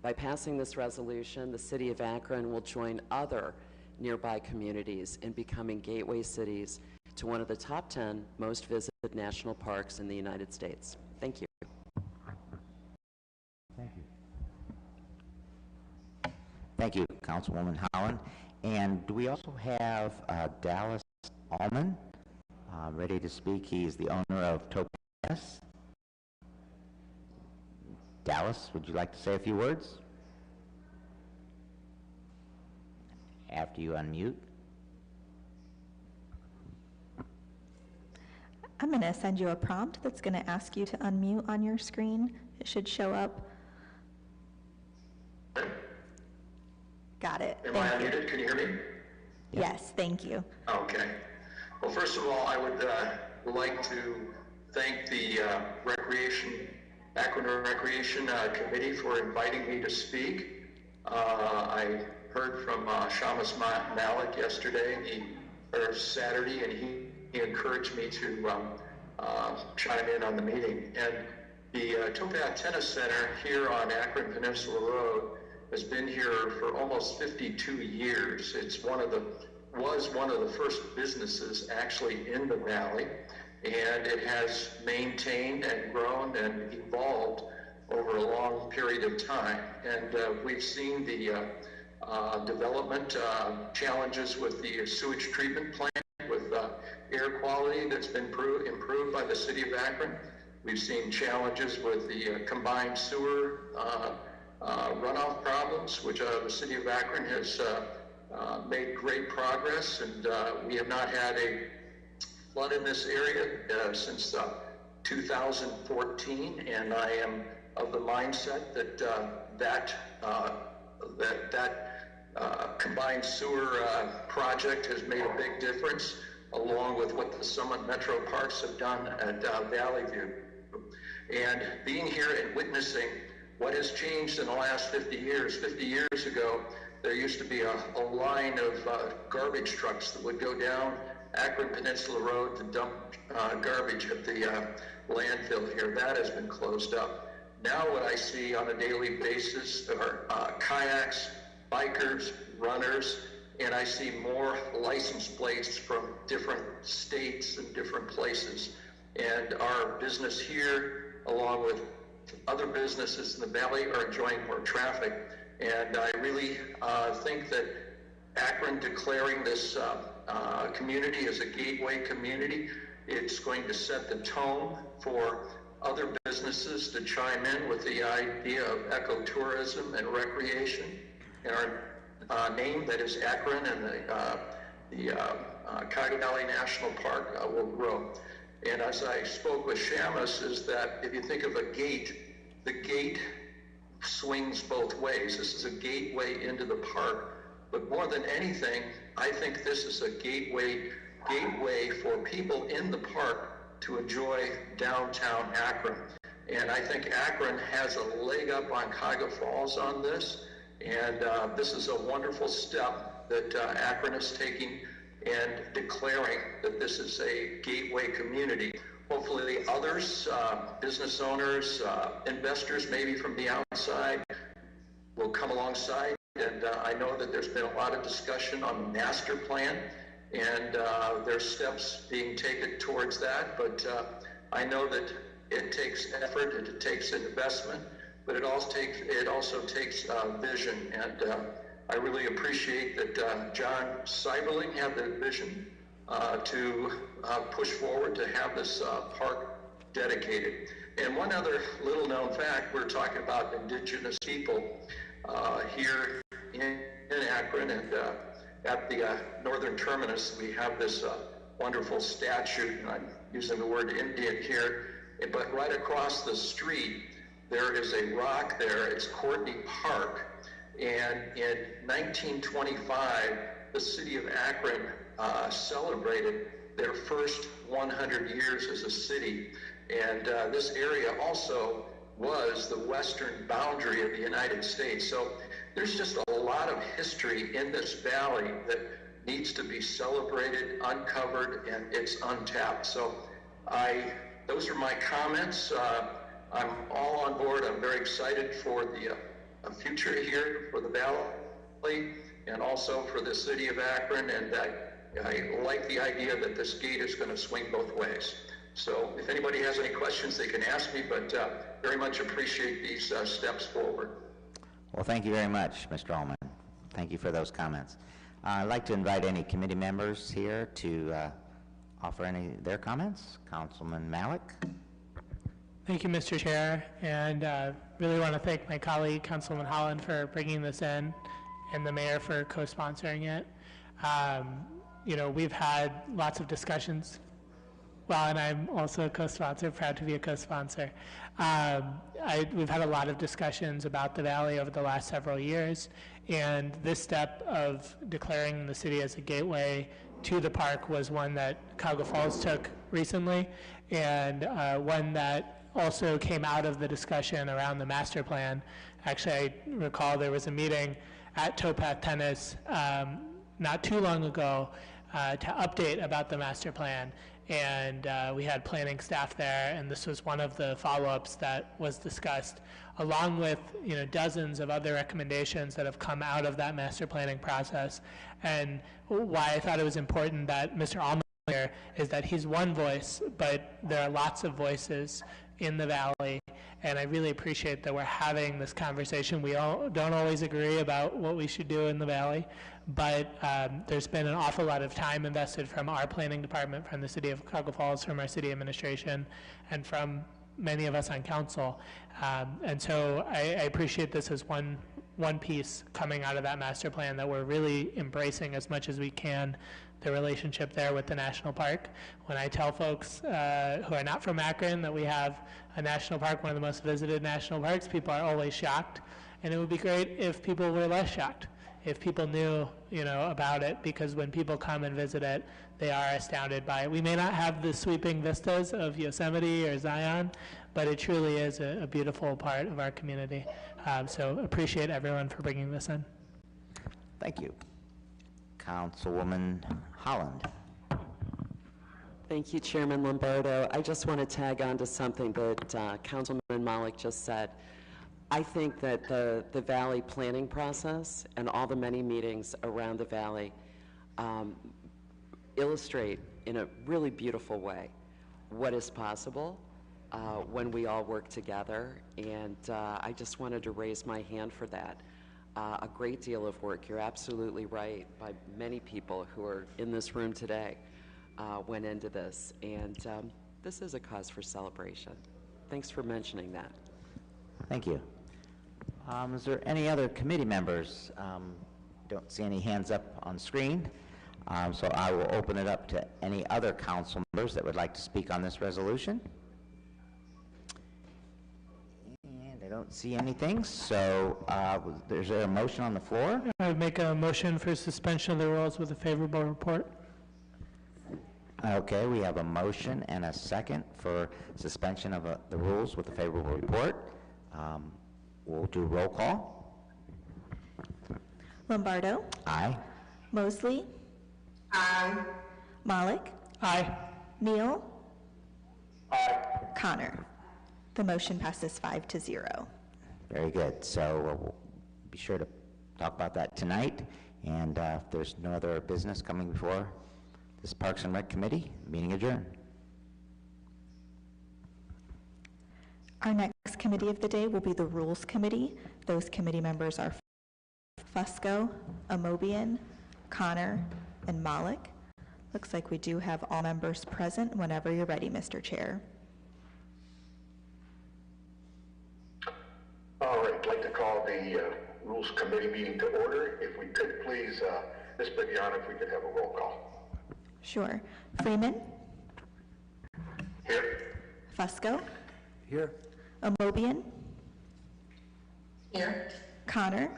By passing this resolution, the City of Akron will join other nearby communities in becoming gateway cities to one of the top 10 most visited national parks in the United States. Thank you. Thank you. Thank you, Councilwoman Holland. And do we also have Dallas Allman ready to speak? He's the owner of Topaz. Dallas, would you like to say a few words? After you unmute. I'm going to send you a prompt that's going to ask you to unmute on your screen. It should show up. Got it. Am I unmuted? Can you hear me? Yes, thank you. Okay. Well, first of all, I would like to thank the Akron Recreation Committee for inviting me to speak. I heard from Shamus Malik yesterday, or Saturday, and he encouraged me to chime in on the meeting. And the Towpath Tennis Center here on Akron Peninsula Road has been here for almost 52 years. It's was one of the first businesses actually in the valley, and it has maintained and grown and evolved over a long period of time. And we've seen the development challenges with the sewage treatment plant, with air quality that's been improved by the city of Akron. We've seen challenges with the combined sewer runoff problems, which the city of Akron has made great progress, and we have not had a flood in this area since 2014, and I am of the mindset that combined sewer project has made a big difference, along with what the Summit Metro Parks have done at Valley View. And being here and witnessing what has changed in the last 50 years. 50 years ago, there used to be a line of garbage trucks that would go down Akron Peninsula Road to dump garbage at the landfill here. That has been closed up. Now what I see on a daily basis are kayaks, bikers, runners, and I see more license plates from different states and different places. And our business here, along with other businesses in the valley, are enjoying more traffic. And I really think that Akron declaring this community as a gateway community, it's going to set the tone for other businesses to chime in with the idea of ecotourism and recreation. And our name, that is Akron, and the Cuyahoga Valley National Park will grow. And as I spoke with Shamus, is that if you think of a gate, the gate swings both ways. This is a gateway into the park, but more than anything, I think this is a gateway for people in the park to enjoy downtown Akron. And I think Akron has a leg up on Cuyahoga Falls on this, and this is a wonderful step that Akron is taking and declaring that this is a gateway community. Hopefully others, business owners, investors maybe from the outside, will come alongside. And I know that there's been a lot of discussion on the master plan, and there's steps being taken towards that. But I know that it takes effort, and it takes investment, but it also takes vision. And I really appreciate that John Seiberling had the vision to push forward to have this park dedicated. And one other little known fact, we're talking about indigenous people here in Akron, and at the northern terminus we have this wonderful statue, and I'm using the word Indian here, but right across the street there is a rock there. It's Courtney Park, and in 1925 the city of Akron celebrated their first 100 years as a city, and this area also was the western boundary of the United States. So there's just a lot of history in this valley that needs to be celebrated, uncovered, and it's untapped. So those are my comments. I'm all on board. I'm very excited for the future here for the valley and also for the city of Akron, and I like the idea that this gate is going to swing both ways. So if anybody has any questions, they can ask me, but very much appreciate these steps forward. Well, thank you very much, Mr. Ullman. Thank you for those comments. I'd like to invite any committee members here to offer any of their comments. Councilman Malik. Thank you, Mr. Chair, and really want to thank my colleague, Councilman Holland, for bringing this in, and the mayor for co-sponsoring it. You know, we've had lots of discussions. well, and I'm also a co-sponsor, proud to be a co-sponsor. We've had a lot of discussions about the Valley over the last several years, and this step of declaring the city as a gateway to the park was one that Cuyahoga Falls took recently, and one that also came out of the discussion around the master plan. Actually, I recall there was a meeting at Towpath Tennis not too long ago to update about the master plan, and we had planning staff there, and this was one of the follow-ups that was discussed, along with dozens of other recommendations that have come out of that master planning process. And why I thought it was important that Mr. Allman here is that he's one voice, but there are lots of voices in the Valley, and I really appreciate that we're having this conversation. We don't always agree about what we should do in the Valley, but there's been an awful lot of time invested from our planning department, from the city of Cuyahoga Falls, from our city administration, and from many of us on council. And so I appreciate this as one piece coming out of that master plan, that we're really embracing as much as we can the relationship there with the national park. When I tell folks who are not from Akron that we have a national park, one of the most visited national parks, people are always shocked. And it would be great if people were less shocked, if people knew, about it, because when people come and visit it, they are astounded by it. We may not have the sweeping vistas of Yosemite or Zion, but it truly is a beautiful part of our community. So appreciate everyone for bringing this in. Thank you. Councilwoman Holland. Thank you, Chairman Lombardo. I just want to tag on to something that Councilman Malik just said. I think that the Valley planning process and all the many meetings around the Valley illustrate in a really beautiful way what is possible when we all work together, and I just wanted to raise my hand for that. A great deal of work, you're absolutely right, by many people who are in this room today went into this, and this is a cause for celebration. Thanks for mentioning that. Thank you. Is there any other committee members? Don't see any hands up on screen, so I will open it up to any other council members that would like to speak on this resolution. And I don't see anything, so is there a motion on the floor? I would make a motion for suspension of the rules with a favorable report. Okay, we have a motion and a second for suspension of the rules with a favorable report. We'll do roll call. Lombardo? Aye. Mosley? Aye. Malik? Aye. Neal? Aye. Connor? The motion passes 5-0. Very good. So we'll be sure to talk about that tonight. And if there's no other business coming before this Parks and Rec Committee, meeting adjourned. Our next committee of the day will be the Rules Committee. Those committee members are Fusco, Amobian, Connor, and Malik. Looks like we do have all members present whenever you're ready, Mr. Chair. All right, I'd like to call the Rules Committee meeting to order. If we could please, Ms. Bibiana, if we could have a roll call. Sure. Freeman? Here. Fusco? Here. Amobian? Here. Connor?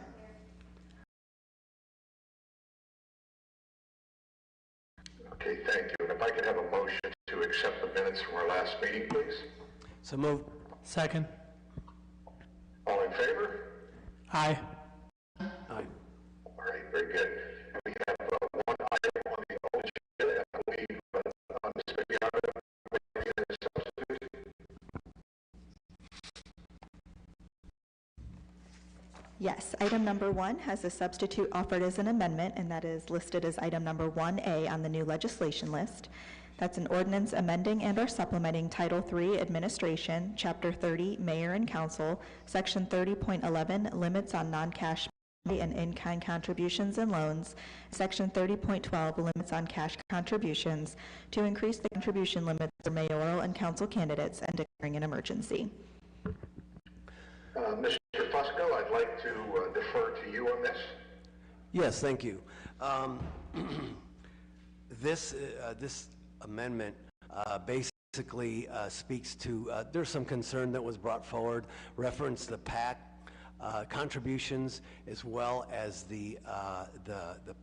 Okay, thank you. And if I could have a motion to accept the minutes from our last meeting, please. So moved. Second. All in favor? Aye. Aye. All right, very good. We have one item on the agenda, I believe, Ms. Bibiana, substitute. Yes, item number 1 has a substitute offered as an amendment, and that is listed as item number 1A on the new legislation list. That's an ordinance amending and/or supplementing Title III Administration, Chapter 30, Mayor and Council, Section 30.11, Limits on Non-Cash and In-Kind Contributions and Loans, Section 30.12, Limits on Cash Contributions, to increase the contribution limits for mayoral and council candidates and declaring an emergency. Mr. Fusco, I'd like to defer to you on this. Yes, thank you. This amendment basically speaks to, there's some concern that was brought forward, reference the PAC contributions as well as the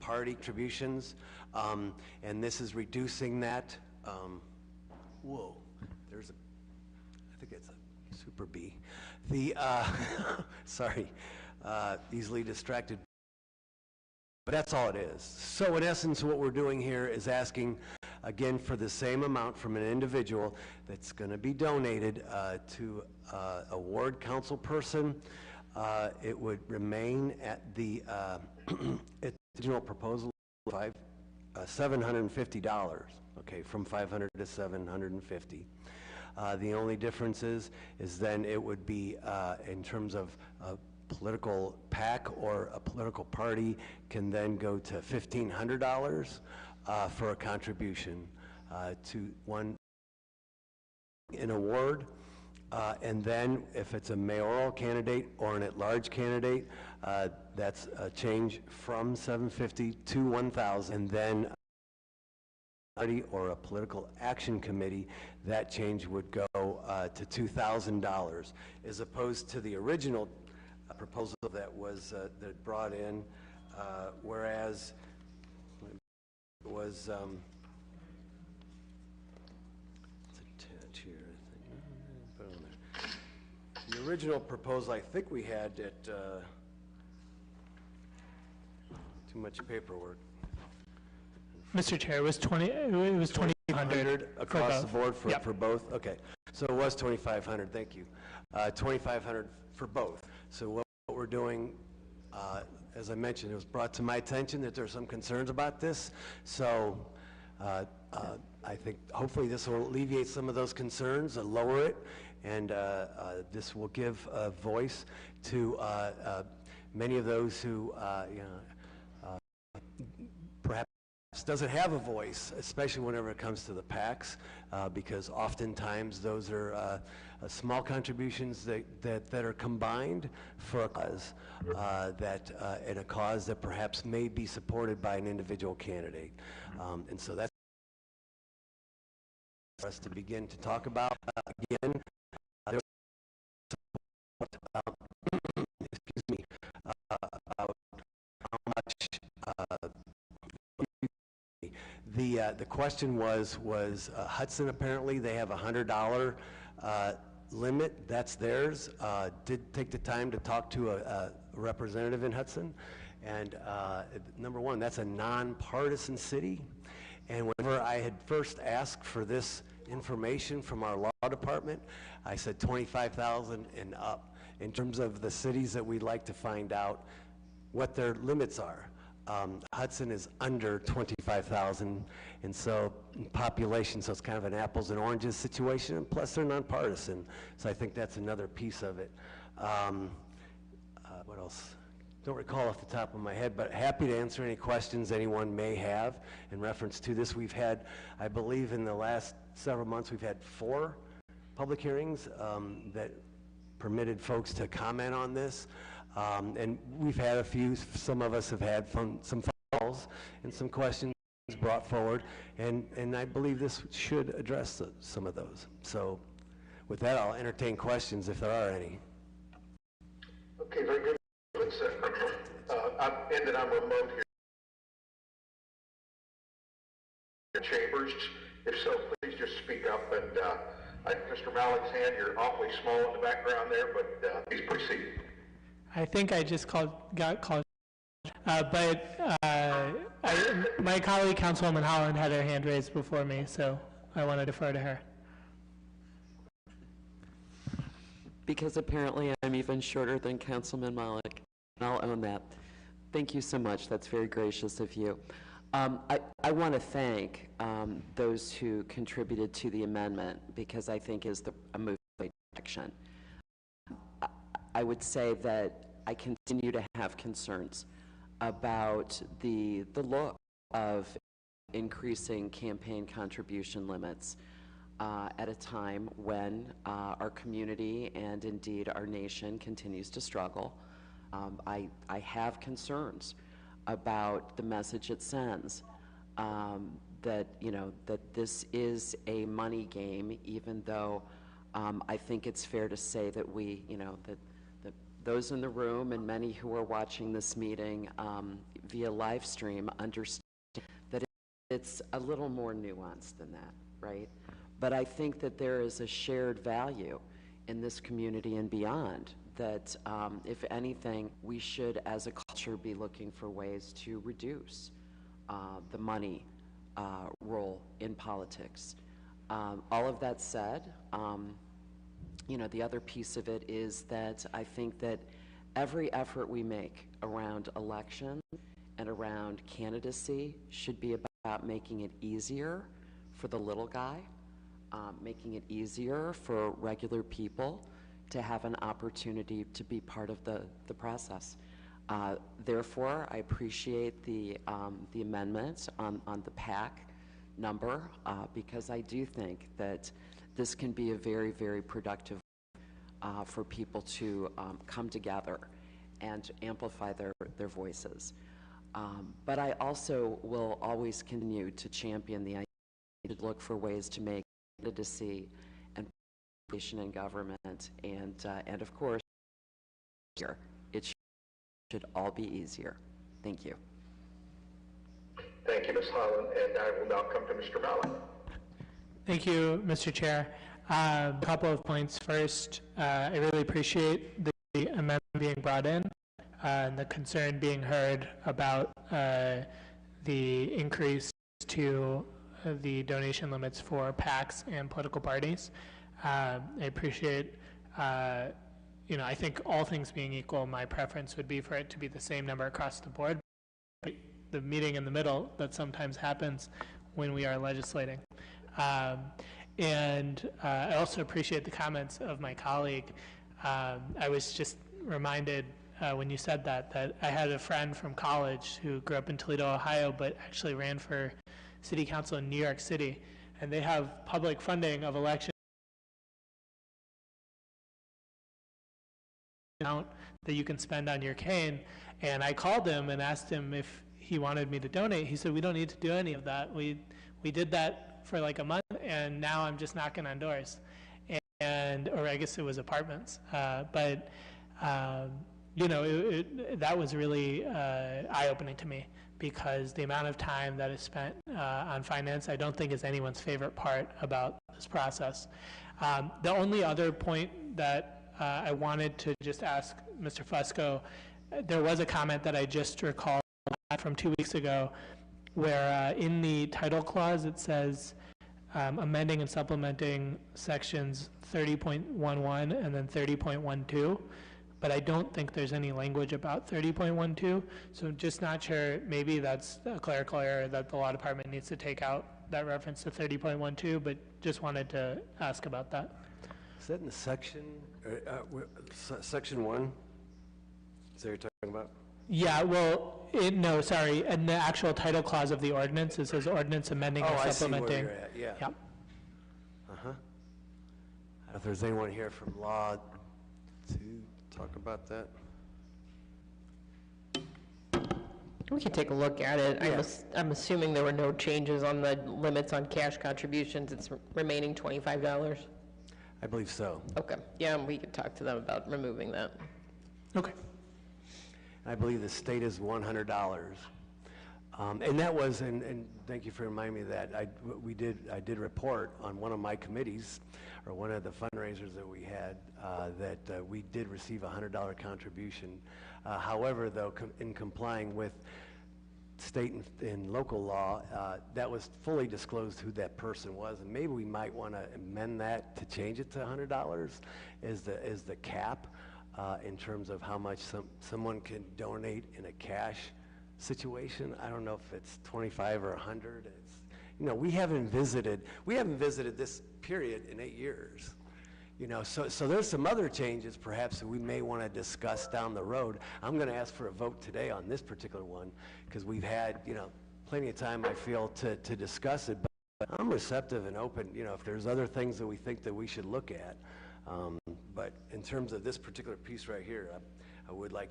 party contributions, and this is reducing that. Whoa, there's a, I think it's a super B. The, sorry, easily distracted. But that's all it is. So in essence, what we're doing here is asking, again, for the same amount from an individual that's going to be donated to a ward council person. It would remain at the original proposal of $750, okay, from $500 to $750. The only difference is then it would be in terms of political PAC or a political party can then go to $1,500 for a contribution to one in a ward. And then if it's a mayoral candidate or an at-large candidate, that's a change from $750 to $1,000. And then party or a political action committee, that change would go to $2,000, as opposed to the original proposal that was that brought in, whereas it was it's attached here, I think. Put it on there. The original proposal, I think we had at too much paperwork. Mr. Chair, it was 2,500 across the board for both. Okay, so it was 2,500. Thank you. 2,500 for both. So what we're doing, as I mentioned, it was brought to my attention that there's some concerns about this. So I think hopefully this will alleviate some of those concerns, lower it, and this will give a voice to many of those who perhaps doesn't have a voice, especially whenever it comes to the PACs, because oftentimes those are small contributions that are combined for a cause and a cause that perhaps may be supported by an individual candidate. And so that's for us to begin to talk about. Again, excuse me, about how much the question was Hudson, apparently they have a $100 limit. That's theirs. Did take the time to talk to a representative in Hudson, and number one, that's a nonpartisan city. And whenever I had first asked for this information from our law department, I said 25,000 and up in terms of the cities that we'd like to find out what their limits are. Hudson is under 25,000, and so population, so it's kind of an apples and oranges situation, and plus they're nonpartisan, so I think that's another piece of it. What else? Don't recall off the top of my head, but happy to answer any questions anyone may have in reference to this. We've had, I believe in the last several months, we've had 4 public hearings that permitted folks to comment on this. And we've had a few, some of us have had some calls and some questions brought forward, and I believe this should address some of those. So with that, I'll entertain questions if there are any. Okay, very good. I'm remote here. Chambers, if so, please just speak up. And Mr. Malik's hand, you're awfully small in the background there, but please proceed. I think I just got called, but my colleague, Councilwoman Holland, had her hand raised before me, so I want to defer to her. Because apparently I'm even shorter than Councilman Malik. I'll own that. Thank you so much. That's very gracious of you. I want to thank those who contributed to the amendment, because I think is a move in the right direction. I would say that I continue to have concerns about the look of increasing campaign contribution limits at a time when our community and indeed our nation continues to struggle. I have concerns about the message it sends that, you know, that this is a money game, even though I think it's fair to say that we, you know, that those in the room and many who are watching this meeting via live stream understand that it's a little more nuanced than that, right? But I think that there is a shared value in this community and beyond that, if anything, we should, as a culture, be looking for ways to reduce the money role in politics. All of that said, you know, the other piece of it is that I think that every effort we make around election and around candidacy should be about making it easier for the little guy, making it easier for regular people to have an opportunity to be part of the process. Therefore, I appreciate the amendment on the PAC number because I do think that this can be a very, very productive for people to come together and amplify their voices. But I also will always continue to champion the idea to look for ways to make candidacy and participation in government and of course, it should all be easier. Thank you. Thank you, Ms. Holland, and I will now come to Mr. Mallon. Thank you, Mr. Chair. A couple of points. First, I really appreciate the amendment being brought in and the concern being heard about the increase to the donation limits for PACs and political parties. I appreciate, you know, I think all things being equal, my preference would be for it to be the same number across the board. But the meeting in the middle that sometimes happens when we are legislating. And I also appreciate the comments of my colleague. I was just reminded when you said that I had a friend from college who grew up in Toledo, Ohio, but actually ran for city council in New York City. And they have public funding of elections that you can spend on your cane. And I called him and asked him if he wanted me to donate. He said, we don't need to do any of that. We did that for like a month, and now I'm just knocking on doors. Or I guess it was apartments. You know, that was really eye-opening to me because the amount of time that is spent on finance, I don't think is anyone's favorite part about this process. The only other point that I wanted to just ask Mr. Fusco, there was a comment that I just recalled from 2 weeks ago where in the title clause it says amending and supplementing sections 30.11 and then 30.12, but I don't think there's any language about 30.12, so just not sure, maybe that's a clerical error that the law department needs to take out that reference to 30.12, but just wanted to ask about that. Is that in the section, section 1? Is that what you're talking about? Yeah, well, no, sorry, in the actual title clause of the ordinance, it says ordinance amending and supplementing. I see where you're at, yeah. Yep. I don't know if there's anyone here from law to talk about that. We can take a look at it. Yeah. I'm assuming there were no changes on the limits on cash contributions. It's remaining $25. I believe so. Okay. Yeah, we could talk to them about removing that. Okay. I believe the state is $100. And that was, and thank you for reminding me of that, I did report on one of my committees, or one of the fundraisers that we had, that we did receive a $100 contribution. However, though, in complying with state and local law, that was fully disclosed who that person was, and maybe we might want to amend that to change it to $100 as the cap. In terms of how much someone can donate in a cash situation. I don't know if it's 25 or 100. It's, you know, we haven't visited this period in 8 years. You know, so there's some other changes perhaps that we may want to discuss down the road. I'm going to ask for a vote today on this particular one because we've had, you know, plenty of time, I feel, to discuss it. But I'm receptive and open, you know, if there's other things that we think that we should look at. But in terms of this particular piece right here, I would like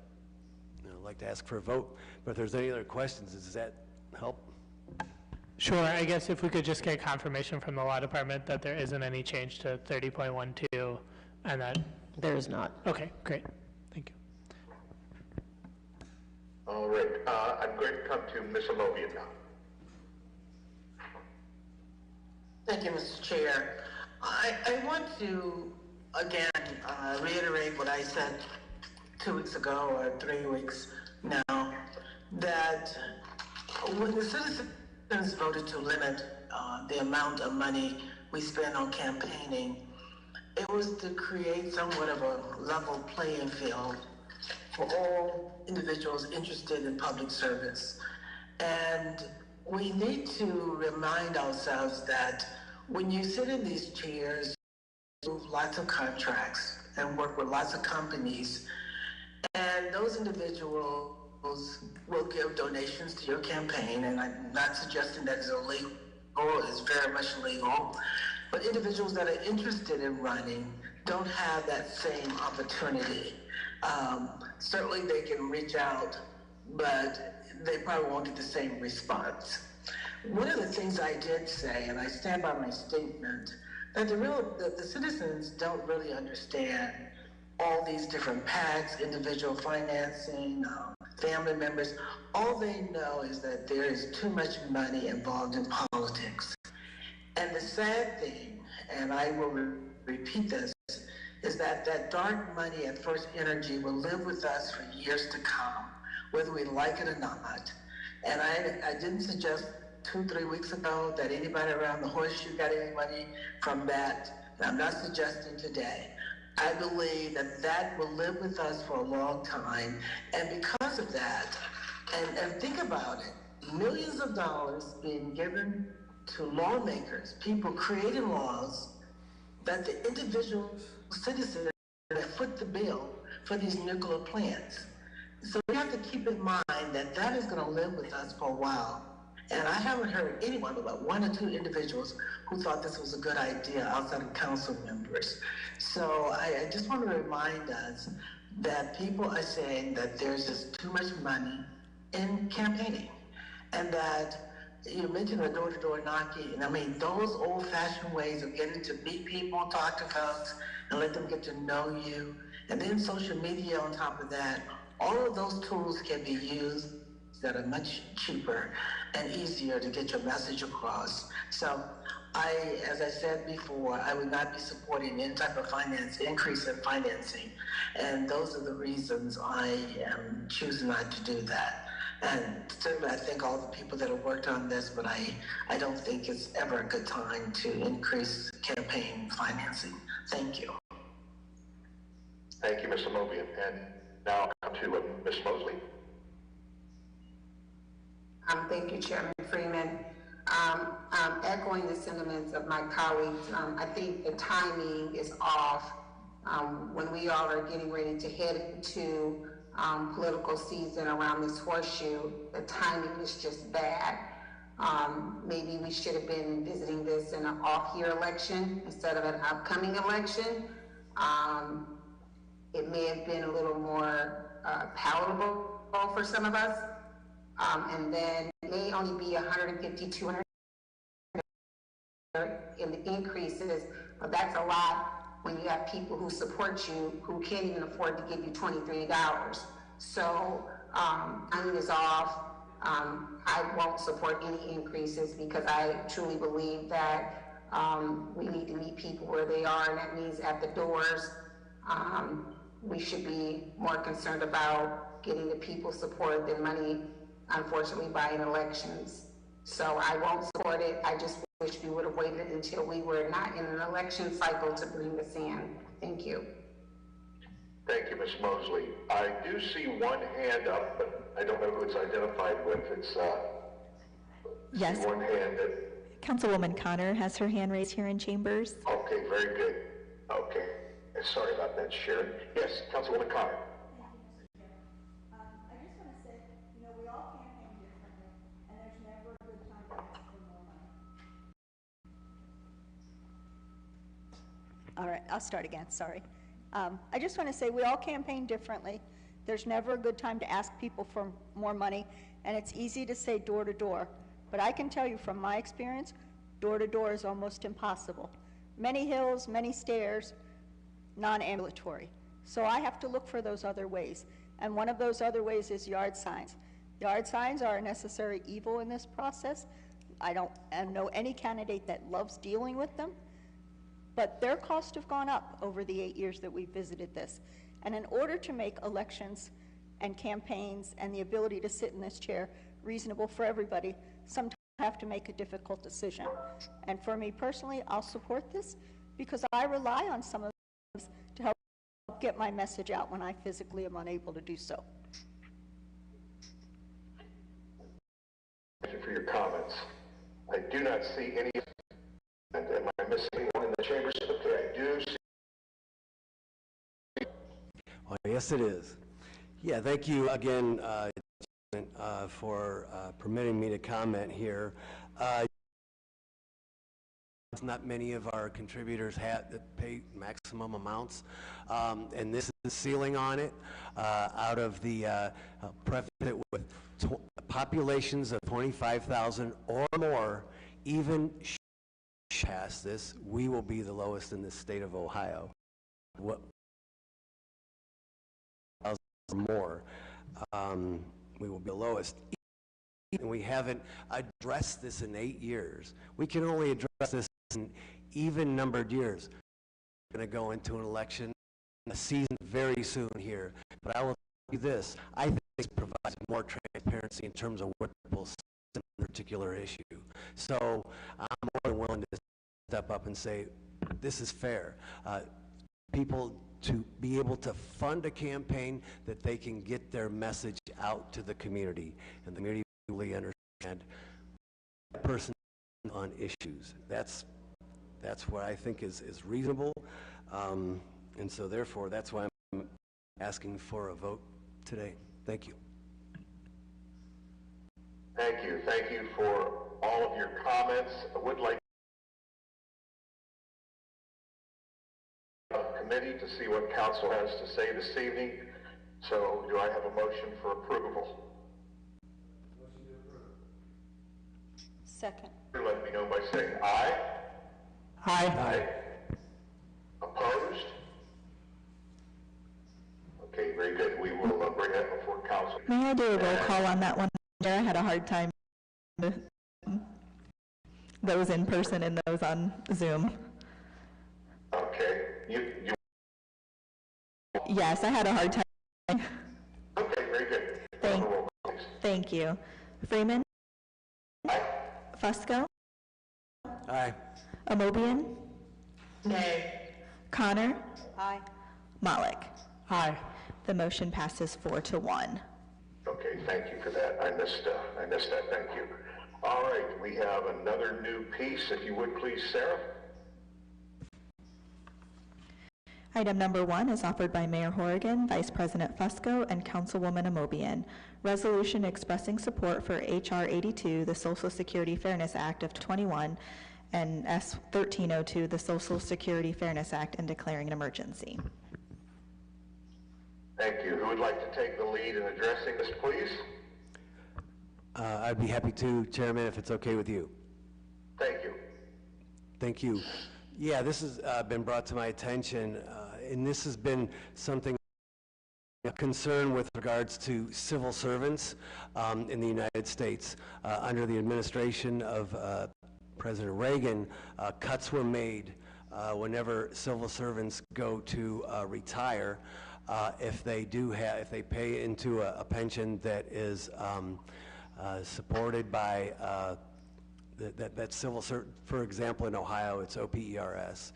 to ask for a vote. But if there's any other questions, does that help? Sure, I guess if we could just get confirmation from the law department that there isn't any change to 30.12 and that... There is not. Okay, great. Thank you. All right, I'm going to come to Ms. Amobian now. Thank you, Mr. Chair. I want to, again, reiterate what I said 2 weeks ago or 3 weeks now, that when the citizens voted to limit the amount of money we spend on campaigning, it was to create somewhat of a level playing field for all individuals interested in public service. And we need to remind ourselves that when you sit in these chairs, you do lots of contracts and work with lots of companies, and those individuals will give donations to your campaign, and I'm not suggesting that it's illegal, it's very much legal, but individuals that are interested in running don't have that same opportunity. Certainly they can reach out, but they probably won't get the same response. One of the things I did say, and I stand by my statement, that the citizens don't really understand all these different PACs, individual financing, family members. All they know is that there is too much money involved in politics. And the sad thing, and I will repeat this, is that that dark money at First Energy will live with us for years to come, whether we like it or not. And I didn't suggest 2-3 weeks ago that anybody around the horseshoe got any money from that. And I'm not suggesting today. I believe that that will live with us for a long time. And because of that, and think about it, millions of dollars being given to lawmakers, people creating laws that the individual citizens that foot the bill for these nuclear plants. So we have to keep in mind that that is going to live with us for a while. And I haven't heard anyone but 1 or 2 individuals who thought this was a good idea outside of council members. So I just want to remind us that people are saying that there's just too much money in campaigning. And that you mentioned the door-to-door knocking, and I mean, those old-fashioned ways of getting to meet people, talk to folks, and let them get to know you. And then social media on top of that, all of those tools can be used that are much cheaper and easier to get your message across. So as I said before, I would not be supporting any type of increase in financing. And those are the reasons I am choosing not to do that. And certainly I thank all the people that have worked on this, but I don't think it's ever a good time to increase campaign financing. Thank you. Thank you, Mr. Mobian. And now I'll come to Ms. Mosley. Thank you, Chairman Freeman. Echoing the sentiments of my colleagues, I think the timing is off. When we all are getting ready to head into political season around this horseshoe, the timing is just bad. Maybe we should have been visiting this in an off-year election instead of an upcoming election. It may have been a little more palatable for some of us. And then it may only be 150, 200 in the increases, but that's a lot when you have people who support you who can't even afford to give you $23. So timing is off. I won't support any increases because I truly believe that we need to meet people where they are, and that means at the doors. We should be more concerned about getting the people support than money, unfortunately, buying elections. So I won't support it. I just wish we would have waited until we were not in an election cycle to bring this in. Thank you. Thank you, Ms. Mosley. I do see one hand up, but I don't know who it's identified with. It's yes. One hand. Councilwoman Connor has her hand raised here in chambers. Okay, very good. Okay. Sorry about that, Sharon. Yes, Councilwoman Connor. All right, I'll start again, sorry. I just want to say we all campaign differently. There's never a good time to ask people for more money, and it's easy to say door to door. But I can tell you from my experience, door to door is almost impossible. Many hills, many stairs, non-ambulatory. So I have to look for those other ways. And one of those other ways is yard signs. Yard signs are a necessary evil in this process. I don't know any candidate that loves dealing with them, but their costs have gone up over the 8 years that we've visited this. And in order to make elections and campaigns and the ability to sit in this chair reasonable for everybody, sometimes I have to make a difficult decision. And for me personally, I'll support this because I rely on some of this to help get my message out when I physically am unable to do so. Thank you for your comments. I do not see any, and am I missing anyone in the chambers? Okay, I do see. Well, yes, it is. Yeah, thank you again for permitting me to comment here. Not many of our contributors pay maximum amounts, and this is the ceiling on it. Out of the preface it with populations of 25,000 or more, even past this, we will be the lowest in the state of Ohio. What more? We will be the lowest. And we haven't addressed this in 8 years. We can only address this in even-numbered years. We're going to go into an election season very soon here. But I will tell you this. I think this provides more transparency in terms of where people stand on a particular issue. So I'm more than willing to step up and say, this is fair. People to be able to fund a campaign that they can get their message out to the community, and the community really understand the person on issues. That's what I think is reasonable, and so therefore that's why I'm asking for a vote today. Thank you. Thank you. Thank you for all of your comments. I would like committee to see what council has to say this evening. So do I have a motion for approval? Motion to approve. Second. Let me know by saying aye. Aye. Aye. Opposed? Okay, very good. We will bring that before council. May I do a roll call on that one? I had a hard time with those in person and those on Zoom. Okay. Yes, I had a hard time. Okay, very good. Thank you. Freeman? Aye. Fusco? Aye. Amobian? Nay. Connor? Aye. Malik? Aye. The motion passes 4-1. Okay, thank you for that. I missed that. Thank you. All right, we have another new piece. If you would please, Sarah. Item number 1 is offered by Mayor Horrigan, Vice President Fusco, and Councilwoman Amobian. Resolution expressing support for H.R. 82, the Social Security Fairness Act of 21, and S. 1302, the Social Security Fairness Act, and declaring an emergency. Thank you. Who would like to take the lead in addressing this, please? I'd be happy to, Chairman, if it's okay with you. Thank you. Thank you. Yeah, this has been brought to my attention, and this has been something, a concern with regards to civil servants in the United States. Under the administration of President Reagan, cuts were made whenever civil servants go to retire. If they pay into a pension that is supported by that civil for example, in Ohio, it's OPERS.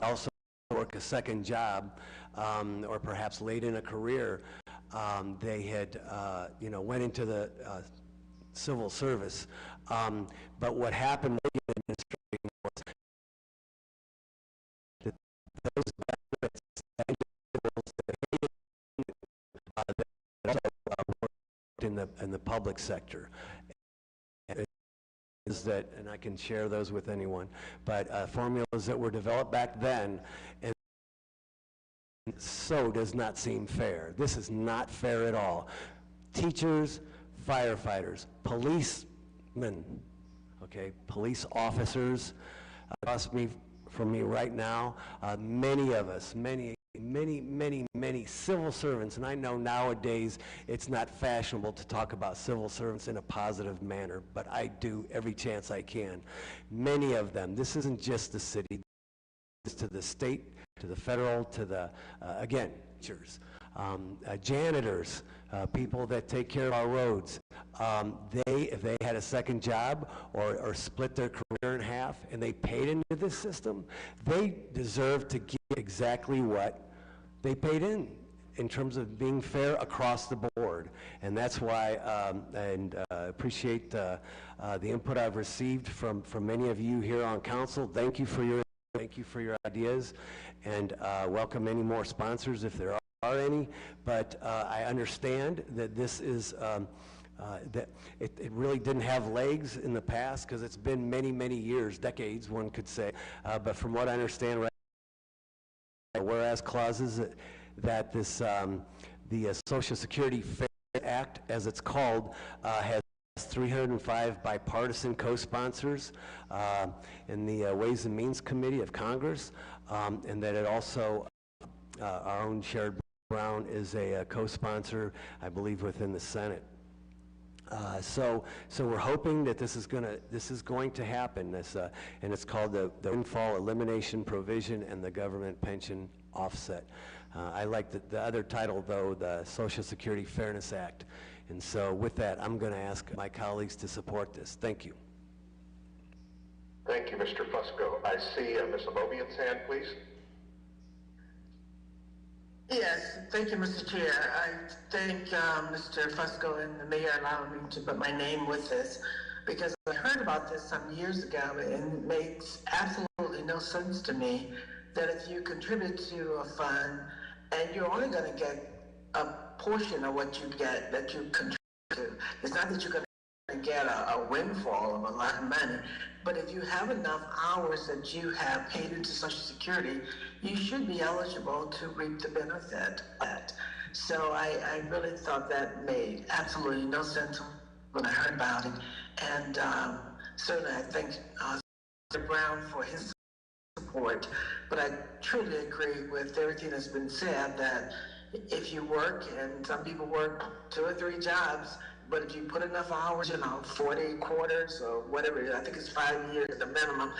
Also work a second job, or perhaps late in a career, they had, went into the civil service. But what happened with the administration was that those benefits that worked in the public sector. Is that, and I can share those with anyone, but formulas that were developed back then, and so does not seem fair. This is not fair at all. Teachers, firefighters, police men, okay, police officers, from me right now, many of us, many civil servants, and I know nowadays it's not fashionable to talk about civil servants in a positive manner, but I do every chance I can. Many of them, this isn't just the city, it's to the state, to the federal, to the, again, teachers, janitors, people that take care of our roads. If they had a second job or split their career in half and they paid into this system, they deserve to get exactly what they paid in terms of being fair across the board. And that's why, appreciate the input I've received from many of you here on council. Thank you for your ideas, and welcome any more sponsors if there are any. But I understand that this is that it really didn't have legs in the past because it's been many years, decades, one could say. But from what I understand, right, whereas clauses that this the Social Security Fair Act, as it's called, has 305 bipartisan co-sponsors in the Ways and Means Committee of Congress, and that it also, our own Sherrod Brown is a co-sponsor, I believe, within the Senate. So we're hoping that this is going to happen. And it's called the Windfall Elimination Provision and the Government Pension Offset. I like the other title, though, the Social Security Fairness Act. And so with that, I'm going to ask my colleagues to support this. Thank you. Thank you, Mr. Fusco. I see Ms. Amobian's hand, please. Yes, thank you, Mr. Chair. I thank Mr. Fusco and the mayor allowing me to put my name with this, because I heard about this some years ago, and it makes absolutely no sense to me that if you contribute to a fund and you're only going to get a portion of what you get that you contribute to. It's not that you're going to get a windfall of a lot of money, but if you have enough hours that you have paid into Social Security, you should be eligible to reap the benefit of that. So I really thought that made absolutely no sense when I heard about it. And certainly I thank Mr. Brown for his support, but I truly agree with everything that's been said, that if you work, and some people work 2 or 3 jobs, but if you put enough hours, 40 quarters or whatever, I think it's 5 years at the minimum,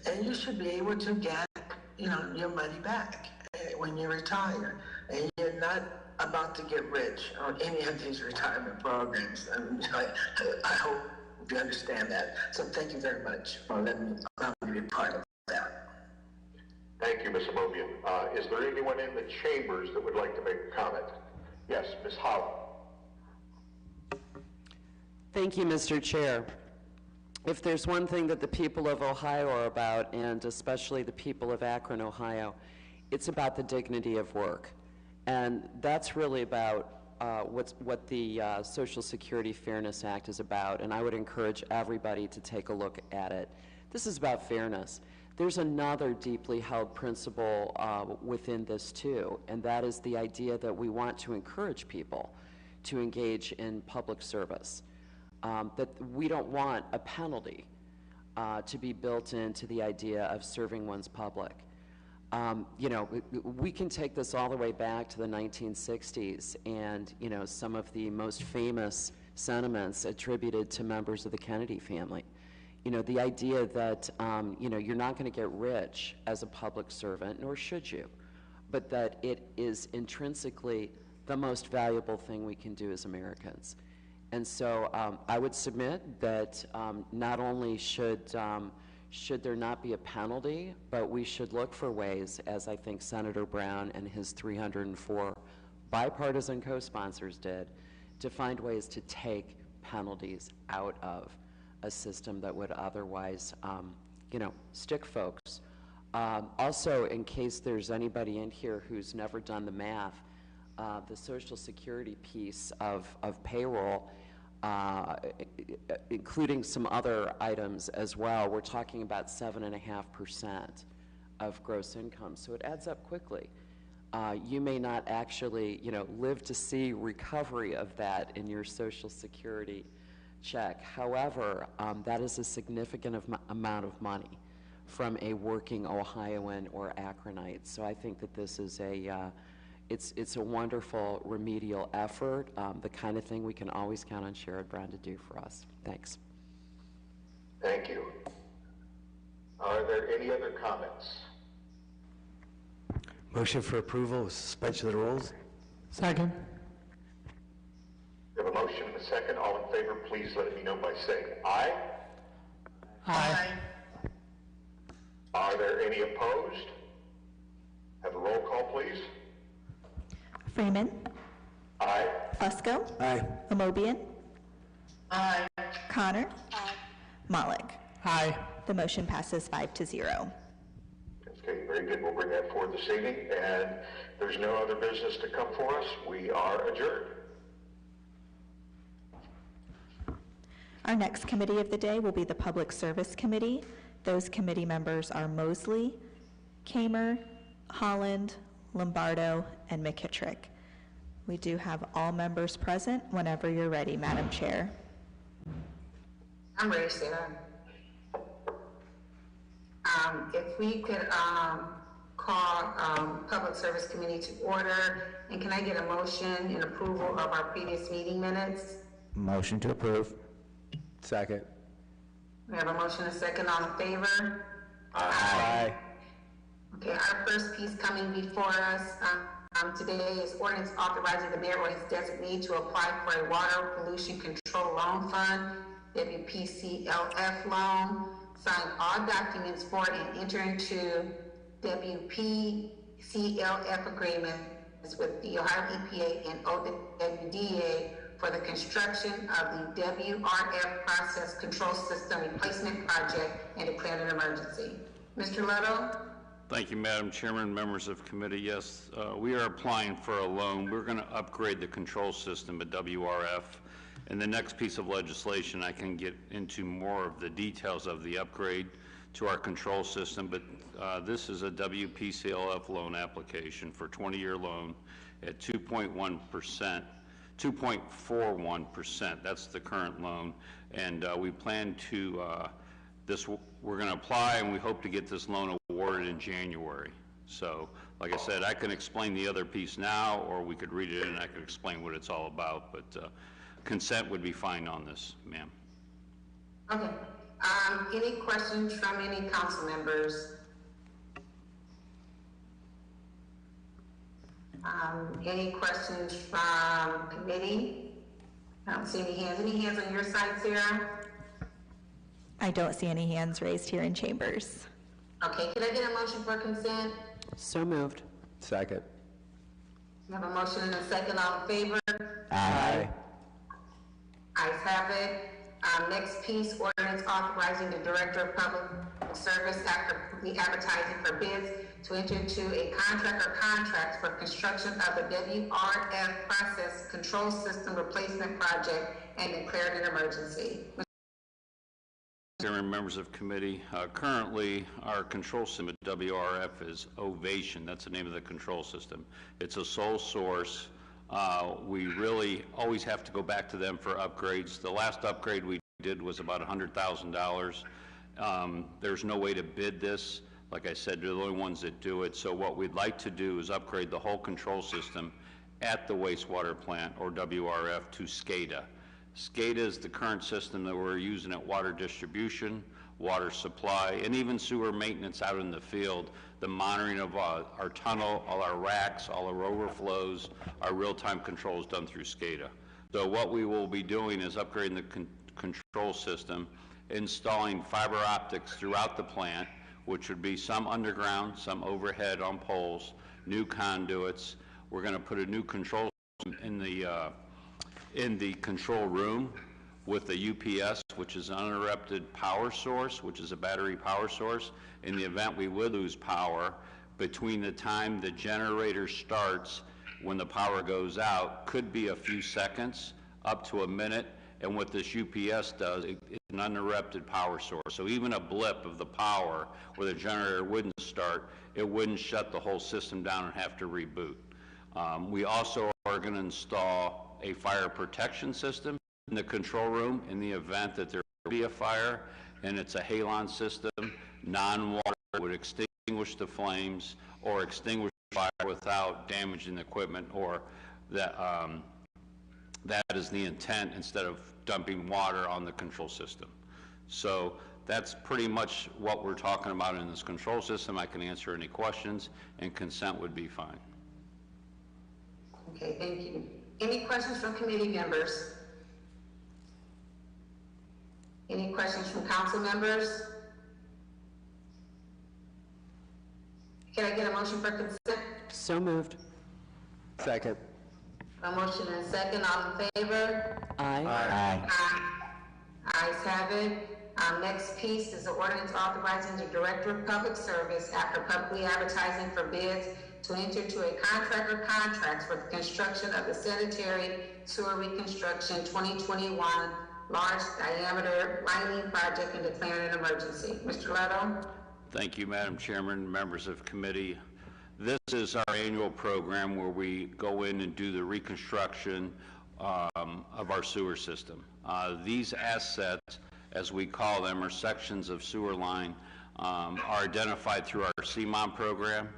and you should be able to get, your money back when you retire. And you're not about to get rich on any of these retirement programs. And I hope you understand that. So thank you very much for letting me be part of that. Thank you, Ms. Amobian. Is there anyone in the chambers that would like to make a comment? Yes, Ms. Holland. Thank you, Mr. Chair. If there's one thing that the people of Ohio are about, and especially the people of Akron, Ohio, it's about the dignity of work. And that's really about what the Social Security Fairness Act is about, and I would encourage everybody to take a look at it. This is about fairness. There's another deeply held principle within this too, and that is the idea that we want to encourage people to engage in public service. That we don't want a penalty to be built into the idea of serving one's public. We can take this all the way back to the 1960s and, some of the most famous sentiments attributed to members of the Kennedy family. The idea that, you're not going to get rich as a public servant, nor should you, but that it is intrinsically the most valuable thing we can do as Americans. And so I would submit that not only should there not be a penalty, but we should look for ways, as I think Senator Brown and his 304 bipartisan co-sponsors did, to find ways to take penalties out of a system that would otherwise, stick folks. Also, in case there's anybody in here who's never done the math, the Social Security piece of payroll, including some other items as well, we're talking about 7.5% of gross income. So it adds up quickly. You may not actually, live to see recovery of that in your Social Security check. However, that is a significant amount of money from a working Ohioan or Akronite. So I think that this is it's a wonderful remedial effort, the kind of thing we can always count on Sherrod Brown to do for us. Thanks. Thank you. Are there any other comments? Motion for approval with suspension of the rules. Second. We have a motion and a second. All in favor, please let me know by saying aye. Aye. Are there any opposed? Have a roll call, please. Freeman. Aye. Fusco. Aye. Amobian. Aye. Connor. Malik. Aye. The motion passes 5-0. Okay, very good. We'll bring that forward this evening. And if there's no other business to come for us, we are adjourned. Our next committee of the day will be the Public Service Committee. Those committee members are Mosley, Kamer, Holland, Lombardo, and McKittrick. We do have all members present whenever you're ready, Madam Chair. I'm ready, Sarah. If we could call Public Service Committee to order, and can I get a motion in approval of our previous meeting minutes? Motion to approve. Second. We have a motion and a second. All in favor? Aye. Okay, our first piece coming before us today is ordinance authorizing the mayor or his designee to apply for a water pollution control loan fund, WPCLF loan, sign all documents for and enter into WPCLF agreements with the Ohio EPA and OWDA for the construction of the WRF process control system replacement project and declared an emergency. Mr. Leto? Thank you, Madam Chairman, members of committee. Yes, we are applying for a loan. We're going to upgrade the control system at WRF. In the next piece of legislation, I can get into more of the details of the upgrade to our control system, but this is a WPCLF loan application for 20-year loan at 2.1%. 2.41%. That's the current loan, and we plan to we're going to apply, and we hope to get this loan awarded in January. So, like I said, I can explain the other piece now, or we could read it and I could explain what it's all about. But consent would be fine on this, ma'am. Okay. Any questions from any council members? Any questions from committee? I don't see any hands. Any hands on your side, Sarah? I don't see any hands raised here in chambers. Okay, can I get a motion for consent? So moved. Second. We have a motion and a second. All in favor? Aye. Ayes have it. Next piece, ordinance authorizing the Director of Public Service after advertising for bids to enter into a contract or contracts for construction of the WRF process control system replacement project and declared an emergency. Chairman, members of committee, currently our control system at WRF is Ovation. That's the name of the control system. It's a sole source. We really always have to go back to them for upgrades. The last upgrade we did was about $100,000. There's no way to bid this. Like I said, they're the only ones that do it. So what we'd like to do is upgrade the whole control system at the wastewater plant, or WRF, to SCADA. SCADA is the current system that we're using at water distribution, water supply, and even sewer maintenance out in the field. The monitoring of our tunnel, all our racks, all our overflows, our real-time controls done through SCADA. So what we will be doing is upgrading the control system, installing fiber optics throughout the plant, which would be some underground, some overhead on poles, new conduits. We're going to put a new control system in the control room with the UPS, which is an uninterrupted power source, which is a battery power source. In the event we would lose power, between the time the generator starts when the power goes out, could be a few seconds, up to a minute. And what this UPS does, it's an uninterrupted power source. So even a blip of the power where the generator wouldn't start, it wouldn't shut the whole system down and have to reboot. We also are going to install a fire protection system in the control room in the event that there will be a fire, and it's a halon system, non-water, would extinguish the flames or extinguish the fire without damaging the equipment, or that, that is the intent instead of dumping water on the control system. So that's pretty much what we're talking about in this control system. I can answer any questions, and consent would be fine. Okay, thank you. Any questions from committee members? Any questions from council members? Can I get a motion for consent? So moved. Second. A motion and a second, all in favor? Aye. Aye. Ayes have it. Next piece is the ordinance authorizing the Director of Public Service, after publicly advertising for bids, to enter into a contract or contracts for the construction of the sanitary sewer reconstruction 2021 large diameter lining project and declaring an emergency. Mr. Leto? Thank you, Madam Chairman, members of committee. This is our annual program where we go in and do the reconstruction of our sewer system. These assets, as we call them, or sections of sewer line, are identified through our CMOM program.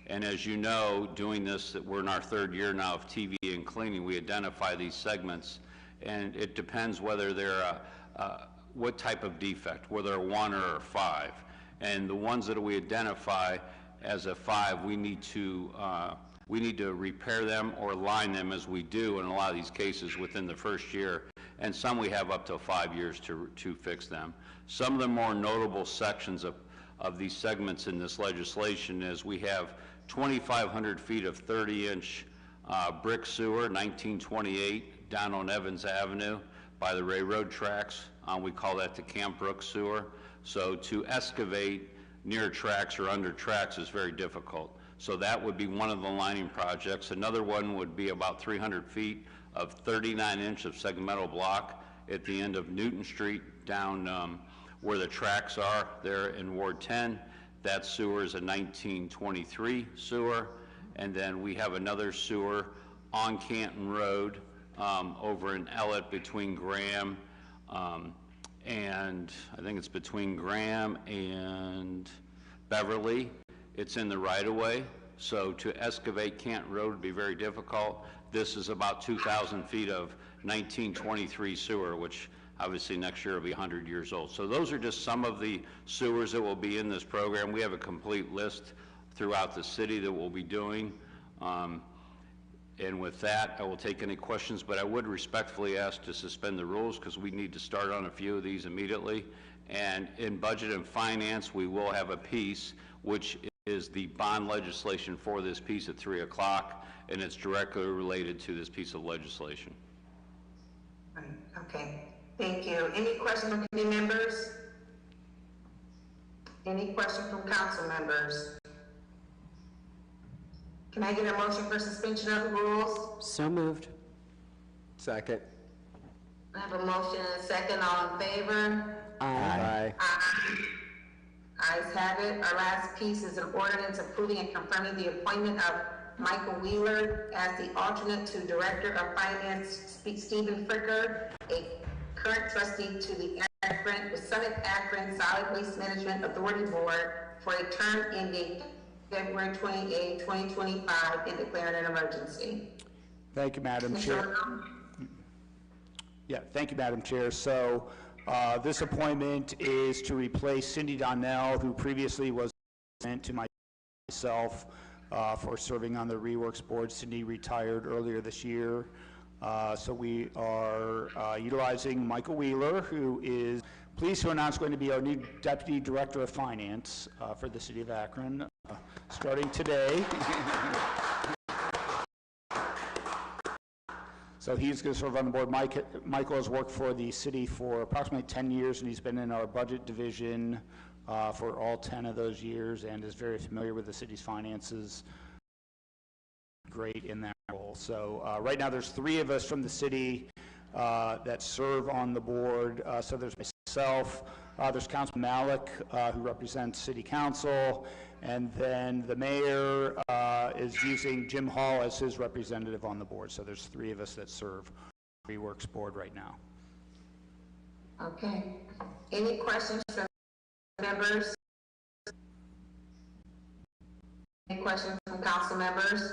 And as you know, doing this, we're in our third year now of TV and cleaning, we identify these segments, and it depends whether they're what type of defect, whether they're 1 or 5. And the ones that we identify as a 5, we need to repair them or line them, as we do in a lot of these cases within the first year. And some we have up to 5 years to fix them. Some of the more notable sections of these segments in this legislation is we have 2,500 feet of 30-inch brick sewer, 1928, down on Evans Avenue by the railroad tracks. We call that the Camp Brook sewer. So to excavate near tracks or under tracks is very difficult. So that would be one of the lining projects. Another one would be about 300 feet of 39-inch of segmental block at the end of Newton Street down where the tracks are there in Ward 10. That sewer is a 1923 sewer. And then we have another sewer on Canton Road over in Ellett between Graham and I think it's between Graham and Beverly. It's in the right-of-way, so to excavate Canton Road would be very difficult. This is about 2,000 feet of 1923 sewer, which obviously next year will be 100 years old. So those are just some of the sewers that will be in this program. We have a complete list throughout the city that we'll be doing. And with that, I will take any questions, but I would respectfully ask to suspend the rules because we need to start on a few of these immediately. And in budget and finance, we will have a piece which is the bond legislation for this piece at 3 o'clock, and it's directly related to this piece of legislation. Okay, thank you. Any questions from committee members? Any questions from council members? Can I get a motion for suspension of the rules? So moved. Second. I have a motion and a second. All in favor? Aye. Ayes have it. Our last piece is an ordinance approving and confirming the appointment of Michael Wheeler as the alternate to Director of Finance, Stephen Fricker, a current trustee to the Summit Akron Solid Waste Management Authority Board for a term ending February 28, 2025, and declaring an emergency. Thank you, Madam Mr. Chair. Lamont? Yeah, thank you, Madam Chair. So this appointment is to replace Cindy Donnell, who previously was sent to myself for serving on the Reworks Board. Cindy retired earlier this year. So we are utilizing Michael Wheeler, who is pleased to announce going to be our new Deputy Director of Finance for the City of Akron, starting today. So he's going to serve on the board. Michael has worked for the city for approximately 10 years, and he's been in our budget division for all 10 of those years and is very familiar with the city's finances. Great in that role. So right now there's 3 of us from the city that serve on the board. So there's myself, there's Councilman Malik, who represents City Council, and then the mayor is using Jim Hall as his representative on the board. So there's 3 of us that serve Works Board right now. Okay. Any questions from members? Any questions from council members?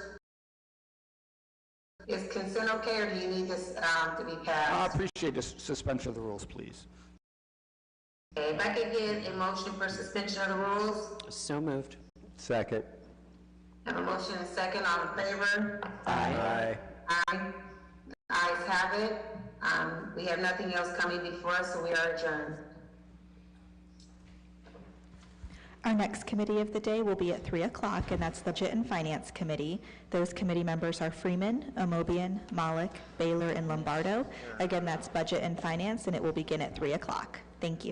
Is consent okay, or do you need this to be I passed? appreciate the suspension of the rules, please. Okay, if I could get a motion for suspension of the rules? So moved. Second. Have a motion and second, all in favor? Aye. Aye. Ayes have it. We have nothing else coming before us, so we are adjourned. Our next committee of the day will be at 3 o'clock, and that's the Budget and Finance Committee. Those committee members are Freeman, Amobian, Malik, Baylor, and Lombardo. Again, that's Budget and Finance, and it will begin at 3 o'clock. Thank you.